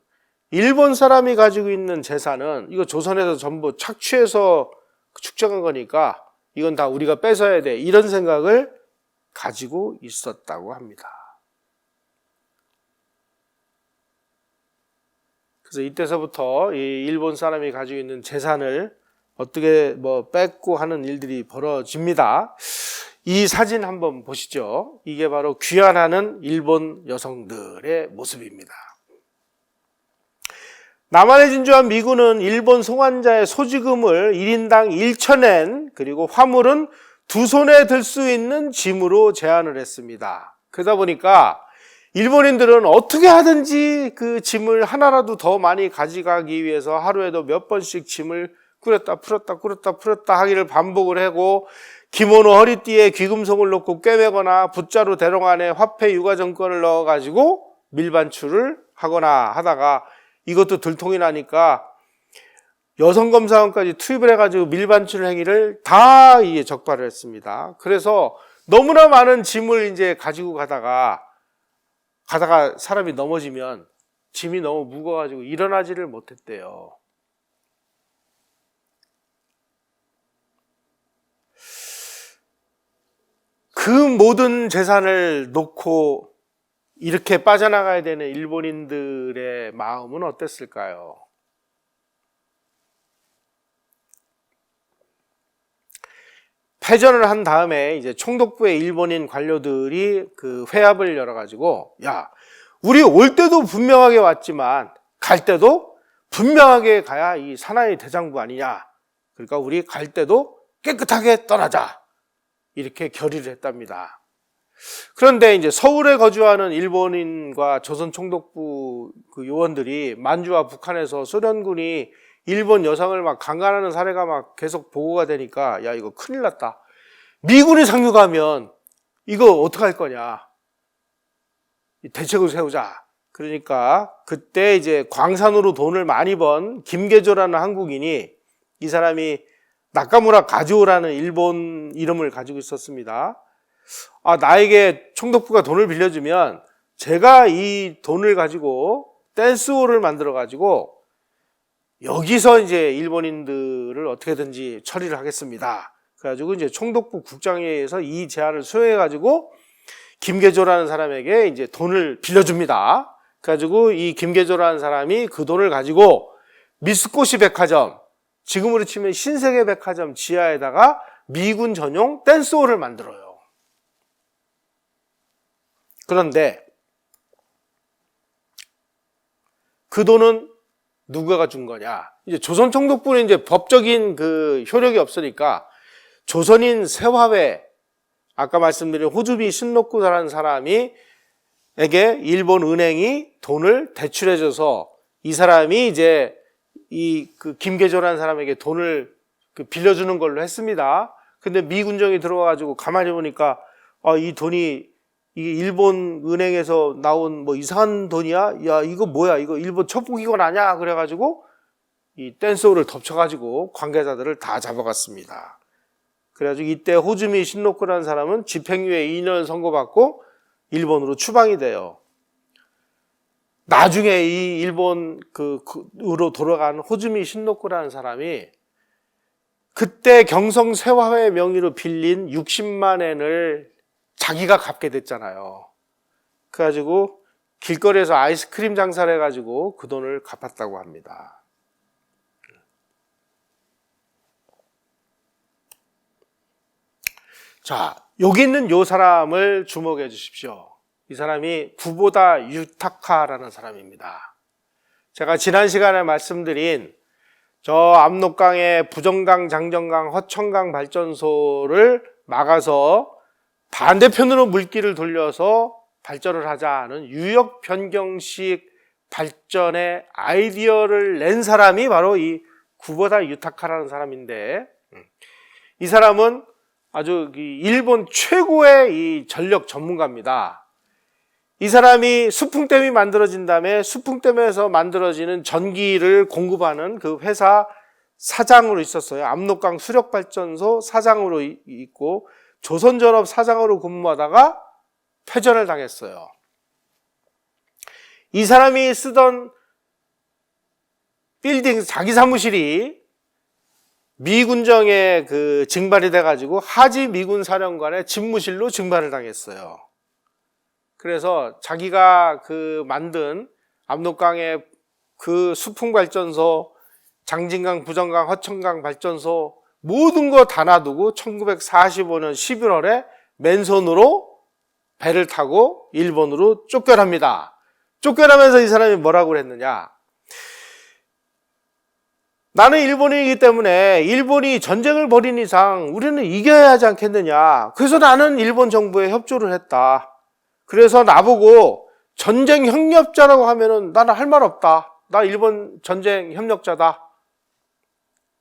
S1: 일본 사람이 가지고 있는 재산은 이거 조선에서 전부 착취해서 축적한 거니까 이건 다 우리가 뺏어야 돼, 이런 생각을 가지고 있었다고 합니다. 그래서 이때서부터 이 일본 사람이 가지고 있는 재산을 어떻게 뭐 뺏고 하는 일들이 벌어집니다. 이 사진 한번 보시죠. 이게 바로 귀환하는 일본 여성들의 모습입니다. 남한에 진주한 미군은 일본 송환자의 소지금을 1인당 1,000엔, 그리고 화물은 2손에 들 수 있는 짐으로 제한을 했습니다. 그러다 보니까 일본인들은 어떻게 하든지 그 짐을 하나라도 더 많이 가져가기 위해서 하루에도 몇 번씩 짐을 꾸렸다 풀었다 하기를 반복을 하고, 기모노 허리띠에 귀금속을 넣고 꿰매거나 붓자루 대롱 안에 화폐 유가정권을 넣어가지고 밀반출을 하거나 하다가 이것도 들통이 나니까 여성검사원까지 투입을 해가지고 밀반출 행위를 다 적발을 했습니다. 그래서 너무나 많은 짐을 이제 가지고 가다가 사람이 넘어지면 짐이 너무 무거워가지고 일어나지를 못했대요. 그 모든 재산을 놓고 이렇게 빠져나가야 되는 일본인들의 마음은 어땠을까요? 패전을 한 다음에 이제 총독부의 일본인 관료들이 그 회합을 열어가지고, 야, 우리 올 때도 분명하게 왔지만 갈 때도 분명하게 가야 이 사나이 대장부 아니냐. 그러니까 우리 갈 때도 깨끗하게 떠나자. 이렇게 결의를 했답니다. 그런데 이제 서울에 거주하는 일본인과 조선 총독부 그 요원들이 만주와 북한에서 소련군이 일본 여성을 막 강간하는 사례가 막 계속 보고가 되니까, 야, 이거 큰일 났다. 미군이 상륙하면 이거 어떡할 거냐. 대책을 세우자. 그러니까 그때 이제 광산으로 돈을 많이 번 김계조라는 한국인이, 이 사람이 나카무라 가즈오라는 일본 이름을 가지고 있었습니다. 나에게 총독부가 돈을 빌려주면 제가 이 돈을 가지고 댄스홀을 만들어 가지고 여기서 이제 일본인들을 어떻게든지 처리를 하겠습니다. 그래가지고 이제 총독부 국장회의에서 이 제안을 수용해 가지고 김계조라는 사람에게 이제 돈을 빌려줍니다. 그래가지고 이 김계조라는 사람이 그 돈을 가지고 미쓰코시 백화점, 지금으로 치면 신세계 백화점 지하에다가 미군 전용 댄스홀을 만들어요. 그런데 그 돈은 누가 준 거냐? 이제 조선 총독부는 이제 법적인 그 효력이 없으니까 조선인 세화회 아까 말씀드린 호즈미 신로쿠라는 사람이 에게 일본 은행이 돈을 대출해줘서 이 사람이 이제 그 김계조라는 사람에게 돈을 빌려주는 걸로 했습니다. 근데 미 군정이 들어와가지고 가만히 보니까 이 돈이 이게 일본 은행에서 나온 뭐 이상한 돈이야? 야, 이거 뭐야? 이거 일본 첩보기관 아니야? 그래가지고 이 댄소를 덮쳐가지고 관계자들을 다 잡아갔습니다. 그래가지고 이때 호즈미 신로쿠라는 사람은 집행유예 2년 선고받고 일본으로 추방이 돼요. 나중에 이 일본으로 돌아간 호즈미 신로쿠라는 사람이 그때 경성세화회 명의로 빌린 60만 엔을 자기가 갚게 됐잖아요. 그래가지고 길거리에서 아이스크림 장사를 해가지고 그 돈을 갚았다고 합니다. 자, 여기 있는 요 사람을 주목해 주십시오. 이 사람이 구보다 유타카라는 사람입니다. 제가 지난 시간에 말씀드린 저 압록강의 부정강, 장정강, 허천강 발전소를 막아서 반대편으로 물길을 돌려서 발전을 하자는 유역 변경식 발전의 아이디어를 낸 사람이 바로 이 구보다 유타카라는 사람인데, 이 사람은 아주 일본 최고의 이 전력 전문가입니다. 이 사람이 수풍댐이 만들어진 다음에 수풍댐에서 만들어지는 전기를 공급하는 그 회사 사장으로 있었어요. 압록강 수력발전소 사장으로 있고 조선전업 사장으로 근무하다가 패전을 당했어요. 이 사람이 쓰던 빌딩 자기 사무실이 미 군정에 증발이 돼가지고 하지 미군 사령관의 집무실로 증발을 당했어요. 그래서 자기가 만든 압록강의 그 수풍발전소, 장진강, 부정강, 허천강 발전소 모든 거 다 놔두고 1945년 11월에 맨손으로 배를 타고 일본으로 쫓겨납니다. 쫓겨나면서 이 사람이 뭐라고 그랬느냐? 나는 일본인이기 때문에 일본이 전쟁을 벌인 이상 우리는 이겨야 하지 않겠느냐. 그래서 나는 일본 정부에 협조를 했다. 그래서 나보고 전쟁 협력자라고 하면은 나는 할 말 없다. 나 일본 전쟁 협력자다.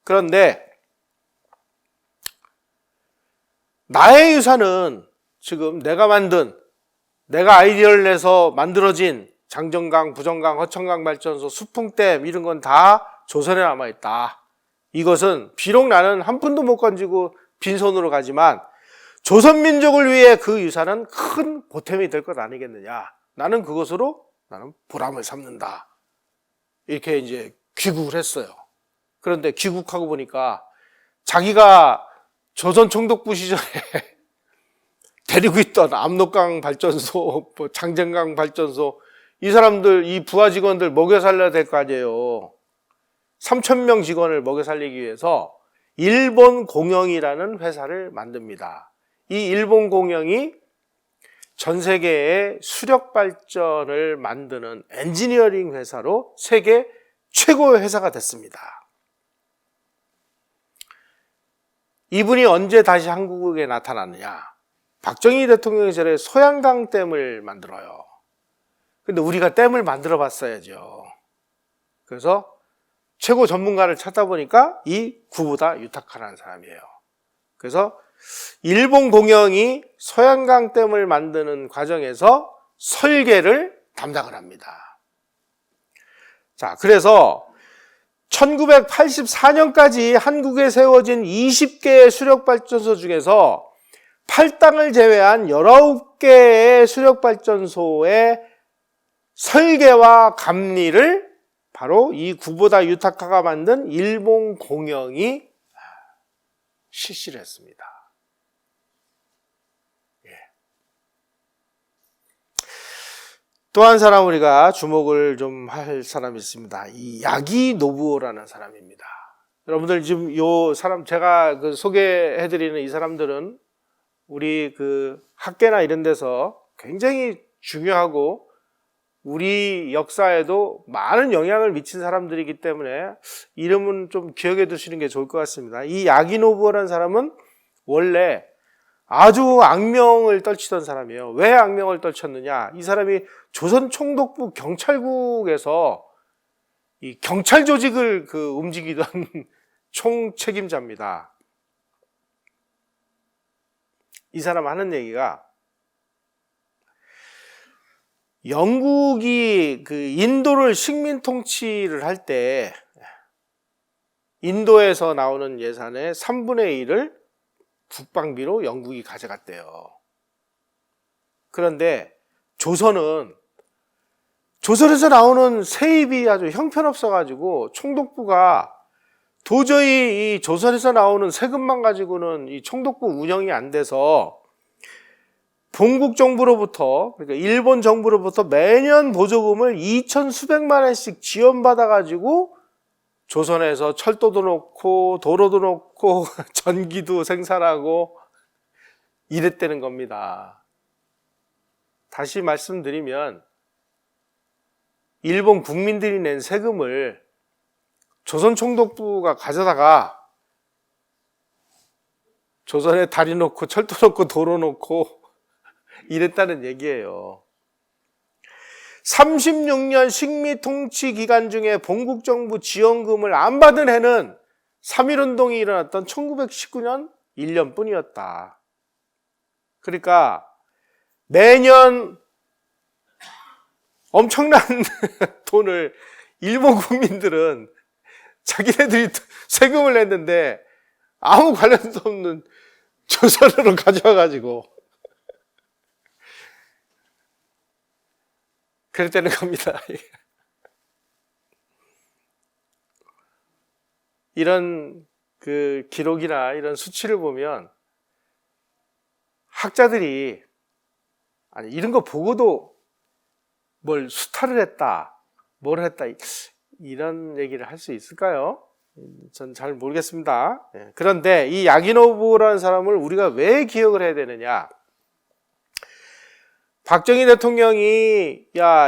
S1: 그런데 나의 유산은 지금 내가 아이디어를 내서 만들어진 장정강, 부정강, 허천강 발전소, 수풍댐 이런 건 다 조선에 남아있다. 이것은 비록 나는 한 푼도 못 건지고 빈손으로 가지만 조선민족을 위해 그 유산은 큰 보탬이 될 것 아니겠느냐. 나는 그것으로 나는 보람을 삼는다. 이렇게 이제 귀국을 했어요. 그런데 귀국하고 보니까 자기가 조선 총독부 시절에 데리고 있던 압록강 발전소, 장정강 발전소 이 사람들, 이 부하 직원들 먹여 살려야 될 거 아니에요. 3,000명 직원을 먹여 살리기 위해서 일본 공영이라는 회사를 만듭니다. 이 일본 공영이 전 세계의 수력 발전을 만드는 엔지니어링 회사로 세계 최고의 회사가 됐습니다. 이분이 언제 다시 한국에 나타났느냐? 박정희 대통령 시절에 소양강 댐을 만들어요. 근데 우리가 댐을 만들어 봤어야죠. 그래서 최고 전문가를 찾다 보니까 이 구보다 유타카라는 사람이에요. 그래서 일본 공영이 소양강 댐을 만드는 과정에서 설계를 담당을 합니다. 자, 그래서 1984년까지 한국에 세워진 20개의 수력발전소 중에서 8당을 제외한 19개의 수력발전소의 설계와 감리를 바로 이 구보다 유타카가 만든 일본 공영이 실시를 했습니다. 또 한 사람 우리가 주목을 좀 할 사람이 있습니다. 이 야기 노부오라는 사람입니다. 여러분들 지금 요 사람 제가 소개해드리는 이 사람들은 우리 학계나 이런 데서 굉장히 중요하고 우리 역사에도 많은 영향을 미친 사람들이기 때문에 이름은 좀 기억해 두시는 게 좋을 것 같습니다. 이 야기노부오라는 사람은 원래 아주 악명을 떨치던 사람이에요. 왜 악명을 떨쳤느냐? 이 사람이 조선 총독부 경찰국에서 이 경찰 조직을 움직이던 총책임자입니다. 이 사람 하는 얘기가, 영국이 인도를 식민 통치를 할 때 인도에서 나오는 예산의 3분의 1을 국방비로 영국이 가져갔대요. 그런데 조선에서 나오는 세입이 아주 형편없어가지고 총독부가 도저히 이 조선에서 나오는 세금만 가지고는 이 총독부 운영이 안 돼서 본국 정부로부터, 그러니까 일본 정부로부터 매년 보조금을 2천 수백만 원씩 지원받아가지고 조선에서 철도도 놓고 도로도 놓고 전기도 생산하고 이랬다는 겁니다. 다시 말씀드리면 일본 국민들이 낸 세금을 조선 총독부가 가져다가 조선에 다리 놓고 철도 놓고 도로 놓고 이랬다는 얘기예요. 36년 식미 통치 기간 중에 본국 정부 지원금을 안 받은 해는 3.1운동이 일어났던 1919년 1년뿐이었다. 그러니까 매년 엄청난 돈을 일본 국민들은 자기네들이 세금을 냈는데 아무 관련도 없는 조선으로 가져와가지고 그랬다는 겁니다. 이런 기록이나 이런 수치를 보면 학자들이 아니 이런 거 보고도 뭘 수탈을 했다, 뭘 했다 이런 얘기를 할 수 있을까요? 전 잘 모르겠습니다. 그런데 이 야기노부라는 사람을 우리가 왜 기억을 해야 되느냐? 박정희 대통령이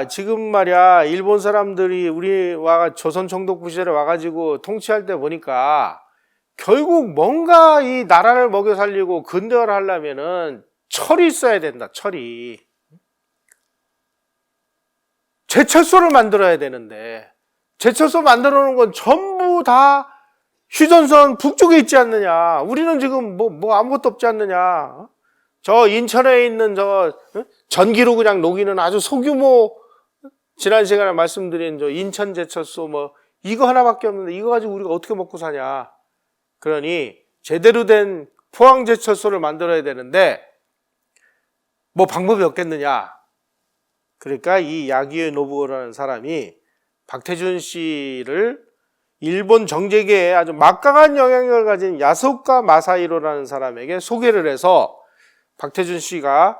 S1: 지금 말이야 일본 사람들이 우리와 조선 총독부 시절에 와가지고 통치할 때 보니까 결국 뭔가 이 나라를 먹여 살리고 근대화를 하려면은 철이 있어야 된다. 철이. 제철소를 만들어야 되는데 제철소 만들어 놓은 건 전부 다 휴전선 북쪽에 있지 않느냐. 우리는 지금 뭐 아무것도 없지 않느냐. 저 인천에 있는 전기로 그냥 녹이는 아주 소규모, 지난 시간에 말씀드린 저 인천 제철소 이거 하나밖에 없는데 이거 가지고 우리가 어떻게 먹고 사냐. 그러니 제대로 된 포항 제철소를 만들어야 되는데 뭐 방법이 없겠느냐. 그러니까 이 야기의 노부오라는 사람이 박태준 씨를 일본 정재계에 아주 막강한 영향력을 가진 야소카 마사히로라는 사람에게 소개를 해서 박태준 씨가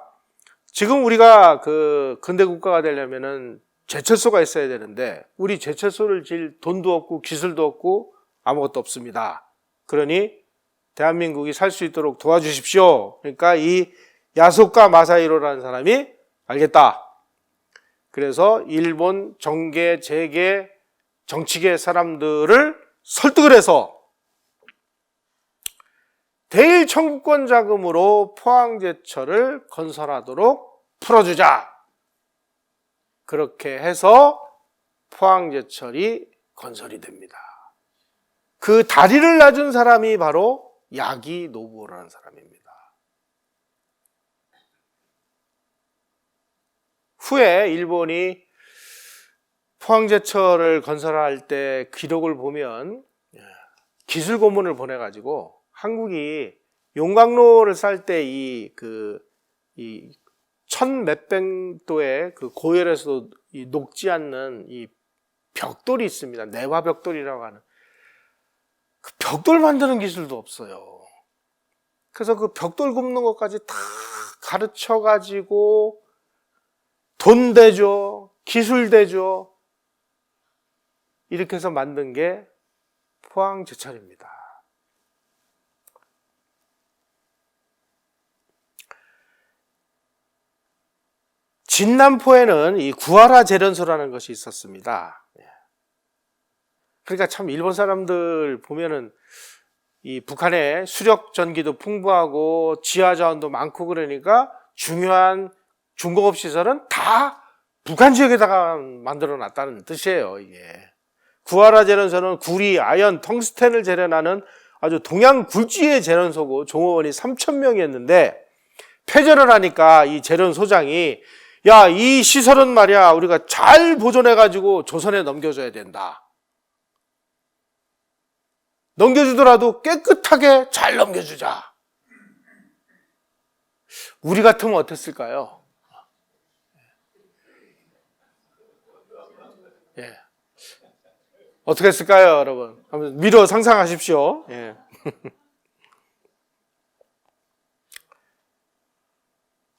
S1: 지금 우리가 근대 국가가 되려면은 제철소가 있어야 되는데 우리 제철소를 질 돈도 없고 기술도 없고 아무것도 없습니다. 그러니 대한민국이 살 수 있도록 도와주십시오. 그러니까 이 야소카 마사히로라는 사람이 알겠다. 그래서 일본 정계, 재계, 정치계 사람들을 설득을 해서 대일 청구권 자금으로 포항제철을 건설하도록 풀어주자. 그렇게 해서 포항제철이 건설이 됩니다. 그 다리를 놔준 사람이 바로 야기 노부오라는 사람입니다. 후에 일본이 포항제철을 건설할 때 기록을 보면 기술 고문을 보내가지고 한국이 용광로를 쌀 때 이 천 몇백 도의 고열에서도 녹지 않는 이 벽돌이 있습니다. 내화 벽돌이라고 하는 그 벽돌 만드는 기술도 없어요. 그래서 그 벽돌 굽는 것까지 다 가르쳐 가지고 돈 대줘, 기술 대줘 이렇게 해서 만든 게 포항제철입니다. 진남포에는 이 구하라 재련소라는 것이 있었습니다. 그러니까 참 일본 사람들 보면은 이 북한의 수력 전기도 풍부하고 지하 자원도 많고 그러니까 중요한 중공업 시설은 다 북한 지역에다가 만들어 놨다는 뜻이에요, 이게. 구하라 제련소는 구리, 아연, 텅스텐을 재련하는 아주 동양 굴지의 제련소고 종업원이 3,000명이었는데 폐절을 하니까 이 제련소장이 야, 이 시설은 말이야 우리가 잘 보존해가지고 조선에 넘겨줘야 된다. 넘겨주더라도 깨끗하게 잘 넘겨주자. 우리 같으면 어땠을까요? 예. 어떻게 했을까요, 여러분? 한번 미뤄 상상하십시오. 예.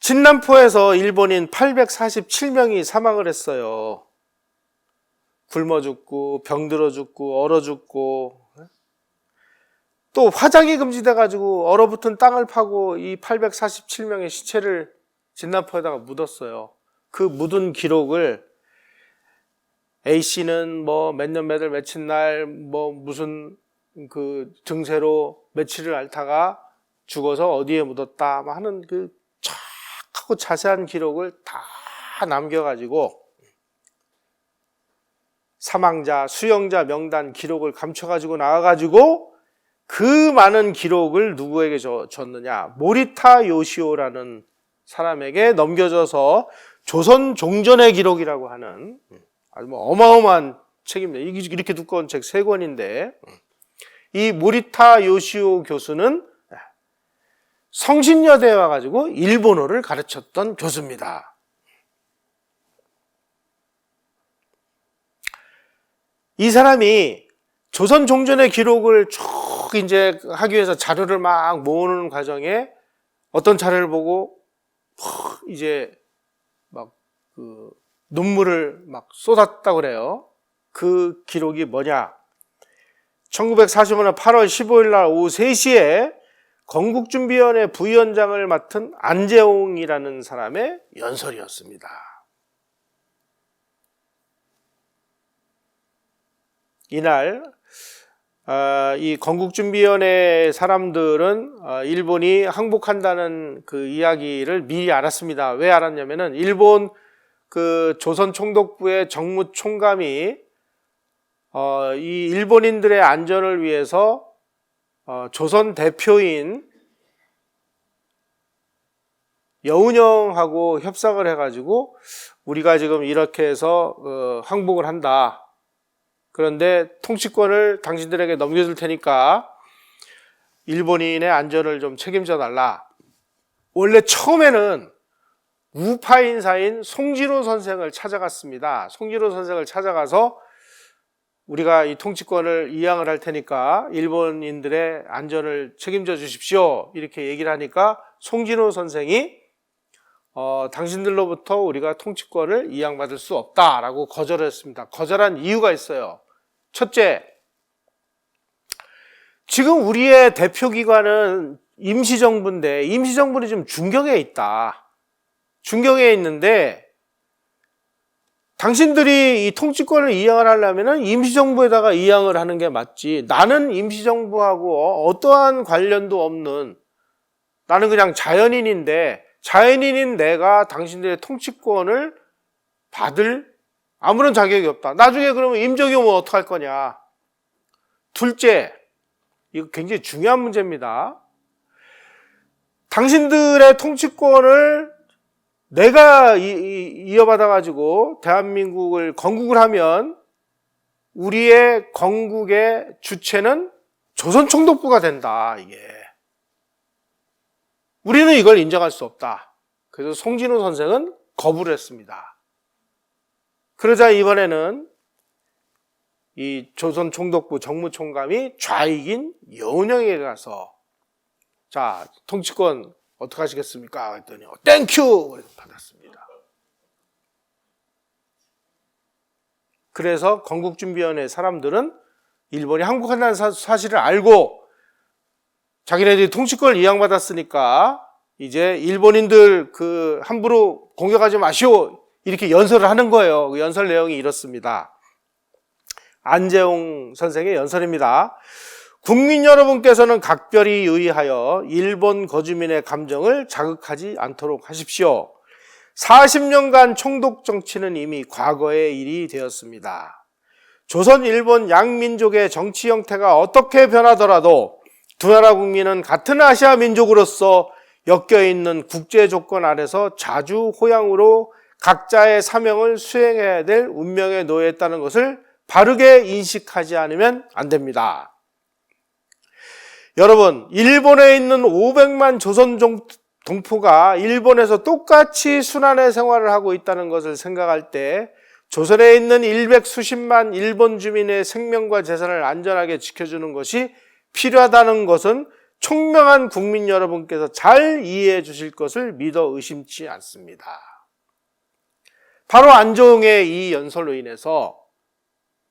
S1: 진남포에서 일본인 847명이 사망을 했어요. 굶어 죽고 병들어 죽고 얼어 죽고 또 화장이 금지돼가지고 얼어붙은 땅을 파고 이 847명의 시체를 진남포에다가 묻었어요. 그 묻은 기록을 A씨는 뭐 몇 년 몇 월 며칠 날 뭐 무슨 그 증세로 며칠을 앓다가 죽어서 어디에 묻었다 하는 그 쫙하고 자세한 기록을 다 남겨가지고 사망자, 수영자 명단 기록을 감춰가지고 나와가지고 그 많은 기록을 누구에게 줬느냐? 모리타 요시오라는 사람에게 넘겨져서 조선 종전의 기록이라고 하는 아주 뭐 어마어마한 책입니다. 이렇게 두꺼운 책 3권인데 이 모리타 요시오 교수는 성신여대에 와가지고 일본어를 가르쳤던 교수입니다. 이 사람이 조선 종전의 기록을 쭉 이제 하기 위해서 자료를 막 모으는 과정에 어떤 자료를 보고 이제 막 그 눈물을 막 쏟았다고 그래요. 그 기록이 뭐냐? 1945년 8월 15일 날 오후 3시에 건국준비위원회 부위원장을 맡은 안재홍이라는 사람의 연설이었습니다. 이날 이 건국준비위원회 사람들은 일본이 항복한다는 그 이야기를 미리 알았습니다. 왜 알았냐면은 일본 그 조선 총독부의 정무총감이 이 일본인들의 안전을 위해서 조선 대표인 여운형하고 협상을 해가지고 우리가 지금 이렇게 해서 항복을 한다. 그런데 통치권을 당신들에게 넘겨줄 테니까 일본인의 안전을 좀 책임져 달라. 원래 처음에는 우파인사인 송진호 선생을 찾아갔습니다. 송진호 선생을 찾아가서 우리가 이 통치권을 이양을 할 테니까 일본인들의 안전을 책임져 주십시오. 이렇게 얘기를 하니까 송진호 선생이 당신들로부터 우리가 통치권을 이양받을 수 없다라고 거절을 했습니다. 거절한 이유가 있어요. 첫째, 지금 우리의 대표기관은 임시정부인데 임시정부는 지금 중경에 있다. 중경에 있는데 당신들이 이 통치권을 이양을 하려면 임시정부에다가 이양을 하는 게 맞지. 나는 임시정부하고 어떠한 관련도 없는 나는 그냥 자연인인데 자연인인 내가 당신들의 통치권을 받을 아무런 자격이 없다. 나중에 그러면 임정이 오면 어떡할 거냐. 둘째, 이거 굉장히 중요한 문제입니다. 당신들의 통치권을 내가 이어받아가지고 대한민국을 건국을 하면 우리의 건국의 주체는 조선 총독부가 된다. 이게 우리는 이걸 인정할 수 없다. 그래서 송진호 선생은 거부를 했습니다. 그러자 이번에는 이 조선 총독부 정무총감이 좌익인 여운형에게 가서 자, 통치권 어떻게 하시겠습니까? 했더니 땡큐! 받았습니다. 그래서 건국준비위원회 사람들은 일본이 항복한다는 사실을 알고 자기네들이 통치권을 이양받았으니까 이제 일본인들 그 함부로 공격하지 마시오 이렇게 연설을 하는 거예요. 그 연설 내용이 이렇습니다. 안재홍 선생의 연설입니다. 국민 여러분께서는 각별히 유의하여 일본 거주민의 감정을 자극하지 않도록 하십시오. 40년간 총독 정치는 이미 과거의 일이 되었습니다. 조선, 일본 양민족의 정치 형태가 어떻게 변하더라도 두 나라 국민은 같은 아시아 민족으로서 엮여있는 국제 조건 아래서 자주 호양으로 각자의 사명을 수행해야 될 운명에 놓여 있다는 것을 바르게 인식하지 않으면 안 됩니다. 여러분, 일본에 있는 500만 조선 동포가 일본에서 똑같이 순환의 생활을 하고 있다는 것을 생각할 때 조선에 있는 100수십만 일본 주민의 생명과 재산을 안전하게 지켜주는 것이 필요하다는 것은 총명한 국민 여러분께서 잘 이해해 주실 것을 믿어 의심치 않습니다. 바로 안종의 이 연설로 인해서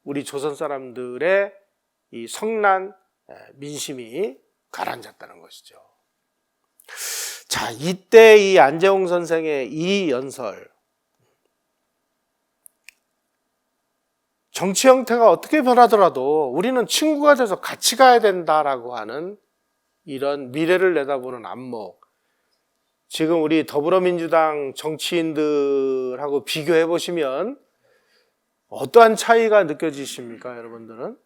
S1: 우리 조선 사람들의 이 성난 민심이 가라앉았다는 것이죠. 자, 이때 이 안재홍 선생의 이 연설, 정치 형태가 어떻게 변하더라도 우리는 친구가 돼서 같이 가야 된다라고 하는 이런 미래를 내다보는 안목, 지금 우리 더불어민주당 정치인들하고 비교해 보시면 어떠한 차이가 느껴지십니까, 여러분들은?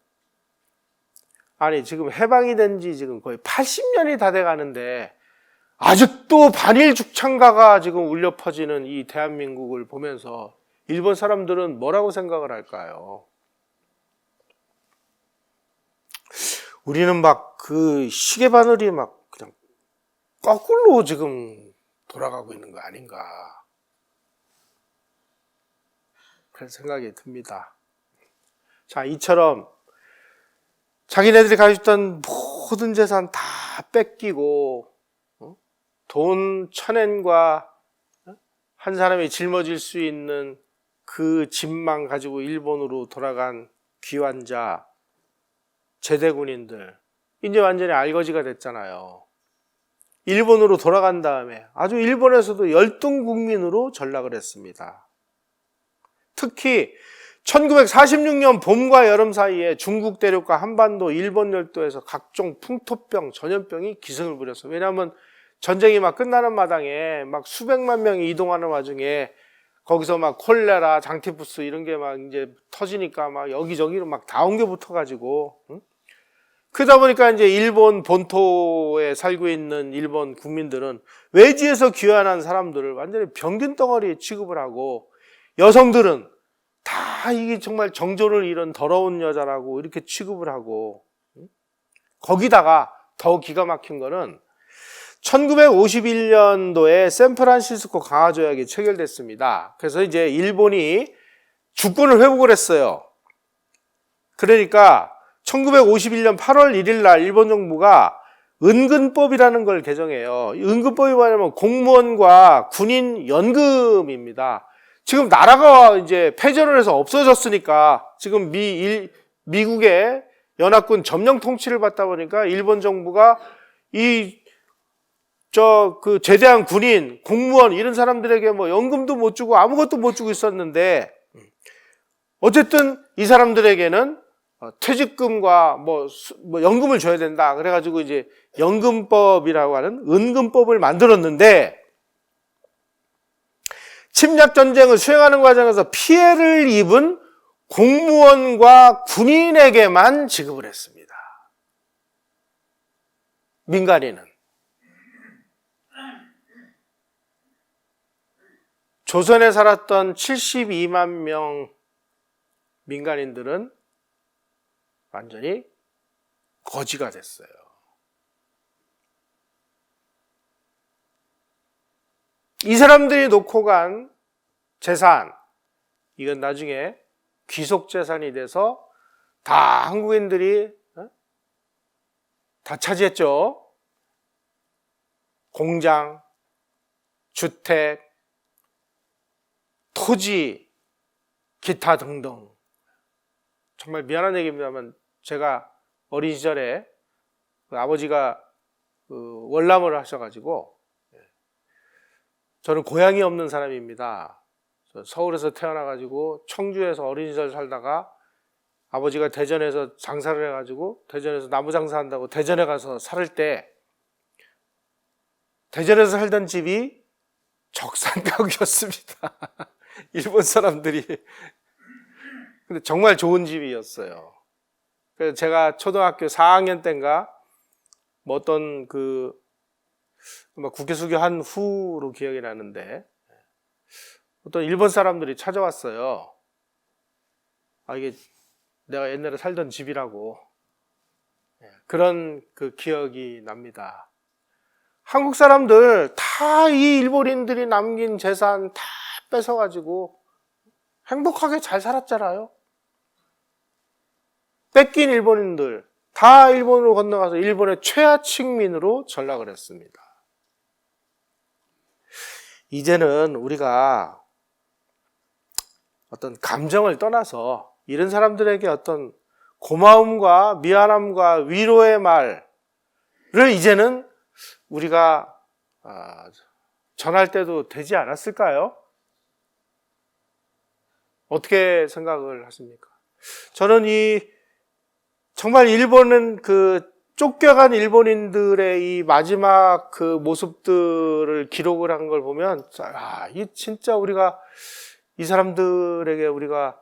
S1: 아니, 지금 해방이 된 지 지금 거의 80년이 다 돼 가는데 아직도 반일 죽창가가 지금 울려 퍼지는 이 대한민국을 보면서 일본 사람들은 뭐라고 생각을 할까요? 우리는 막 그 시계 바늘이 막 그냥 거꾸로 지금 돌아가고 있는 거 아닌가, 그런 생각이 듭니다. 자, 이처럼 자기네들이 가지고 있던 모든 재산 다 뺏기고 돈 1000엔과 한 사람이 짊어질 수 있는 그 집만 가지고 일본으로 돌아간 귀환자, 제대군인들 이제 완전히 알거지가 됐잖아요. 일본으로 돌아간 다음에 아주 일본에서도 열등 국민으로 전락을 했습니다. 특히 1946년 봄과 여름 사이에 중국 대륙과 한반도, 일본 열도에서 각종 풍토병, 전염병이 기승을 부렸어요. 왜냐하면 전쟁이 막 끝나는 마당에 막 수백만 명이 이동하는 와중에 거기서 막 콜레라, 장티푸스 이런 게 막 이제 터지니까 막 여기저기로 막 다 옮겨 붙어가지고, 그러다 보니까 이제 일본 본토에 살고 있는 일본 국민들은 외지에서 귀환한 사람들을 완전히 병균 덩어리에 취급을 하고, 여성들은 다 이게 정말 정조를 잃은 더러운 여자라고 이렇게 취급을 하고, 거기다가 더 기가 막힌 거는 1951년도에 샌프란시스코 강화조약이 체결됐습니다. 그래서 이제 일본이 주권을 회복을 했어요. 그러니까 1951년 8월 1일 날 일본 정부가 은근법이라는 걸 개정해요. 은근법이 뭐냐면 공무원과 군인 연금입니다. 지금 나라가 이제 패전을 해서 없어졌으니까 지금 미국의 연합군 점령 통치를 받다 보니까 일본 정부가 그 제대한 군인, 공무원 이런 사람들에게 뭐 연금도 못 주고 아무것도 못 주고 있었는데, 어쨌든 이 사람들에게는 퇴직금과 뭐 연금을 줘야 된다. 그래가지고 이제 연금법이라고 하는 은금법을 만들었는데, 침략 전쟁을 수행하는 과정에서 피해를 입은 공무원과 군인에게만 지급을 했습니다. 민간인은. 조선에 살았던 72만 명 민간인들은 완전히 거지가 됐어요. 이 사람들이 놓고 간 재산, 이건 나중에 귀속 재산이 돼서 다 한국인들이 다 차지했죠. 공장, 주택, 토지, 기타 등등. 정말 미안한 얘기입니다만 제가 어린 시절에 아버지가 월남을 하셔가지고, 저는 고향이 없는 사람입니다. 서울에서 태어나가지고 청주에서 어린 시절 살다가 아버지가 대전에서 장사를 해가지고 대전에서 나무 장사한다고 대전에 가서 살 때 대전에서 살던 집이 적산가구였습니다. 일본 사람들이. 근데 정말 좋은 집이었어요. 그래서 제가 초등학교 4학년 때인가 뭐 어떤 국회 수교한 후로 기억이 나는데 어떤 일본 사람들이 찾아왔어요. 이게 내가 옛날에 살던 집이라고. 그런 기억이 납니다. 한국 사람들 다 이 일본인들이 남긴 재산 다 뺏어가지고 행복하게 잘 살았잖아요. 뺏긴 일본인들 다 일본으로 건너가서 일본의 최하층민으로 전락을 했습니다. 이제는 우리가 어떤 감정을 떠나서 이런 사람들에게 어떤 고마움과 미안함과 위로의 말을 이제는 우리가 전할 때도 되지 않았을까요? 어떻게 생각을 하십니까? 저는 정말 일본은 쫓겨간 일본인들의 이 마지막 모습들을 기록을 한 걸 보면, 이 진짜 우리가 이 사람들에게 우리가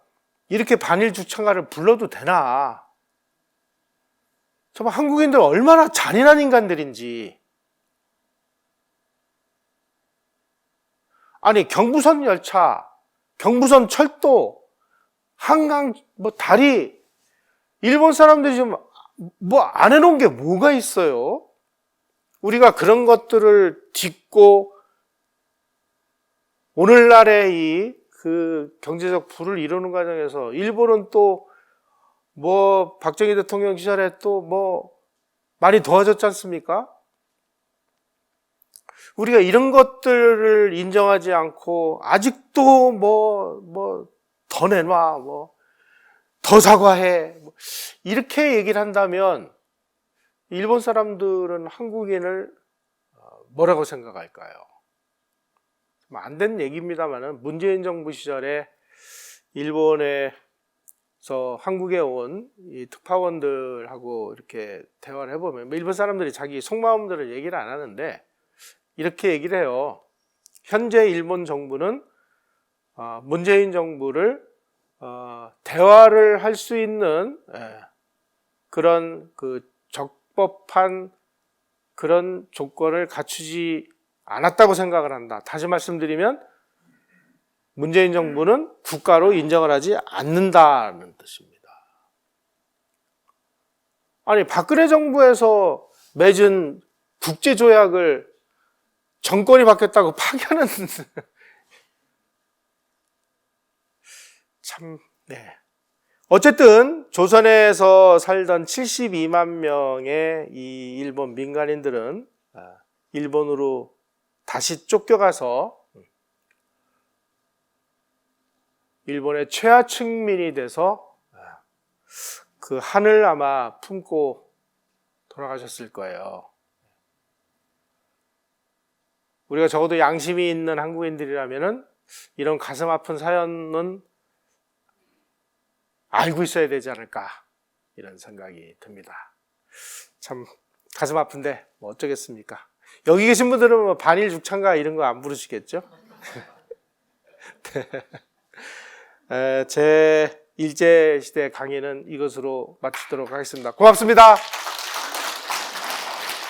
S1: 이렇게 반일 주창가를 불러도 되나? 정말 한국인들 얼마나 잔인한 인간들인지. 아니, 경부선 열차, 경부선 철도, 한강, 다리, 일본 사람들이 좀 안 해놓은 게 뭐가 있어요? 우리가 그런 것들을 딛고 오늘날의 경제적 부를 이루는 과정에서 일본은 또 박정희 대통령 시절에 또 많이 도와줬지 않습니까? 우리가 이런 것들을 인정하지 않고 아직도 더 내놔, 더 사과해, 이렇게 얘기를 한다면 일본 사람들은 한국인을 뭐라고 생각할까요? 안 된 얘기입니다만은 문재인 정부 시절에 일본에서 한국에 온 이 특파원들하고 이렇게 대화를 해보면 일본 사람들이 자기 속마음들을 얘기를 안 하는데 이렇게 얘기를 해요. 현재 일본 정부는 문재인 정부를 대화를 할 수 있는 그런 적법한 그런 조건을 갖추지 않았다고 생각을 한다. 다시 말씀드리면 문재인 정부는 국가로 인정을 하지 않는다는 뜻입니다. 아니, 박근혜 정부에서 맺은 국제조약을 정권이 바뀌었다고 파기하는 참, 네. 어쨌든 조선에서 살던 72만 명의 이 일본 민간인들은 일본으로 다시 쫓겨가서 일본의 최하층민이 돼서 그 한을 아마 품고 돌아가셨을 거예요. 우리가 적어도 양심이 있는 한국인들이라면은 이런 가슴 아픈 사연은 알고 있어야 되지 않을까, 이런 생각이 듭니다. 참 가슴 아픈데 어쩌겠습니까? 여기 계신 분들은 반일 죽창가 이런 거 안 부르시겠죠? 제 일제시대 강의는 이것으로 마치도록 하겠습니다. 고맙습니다.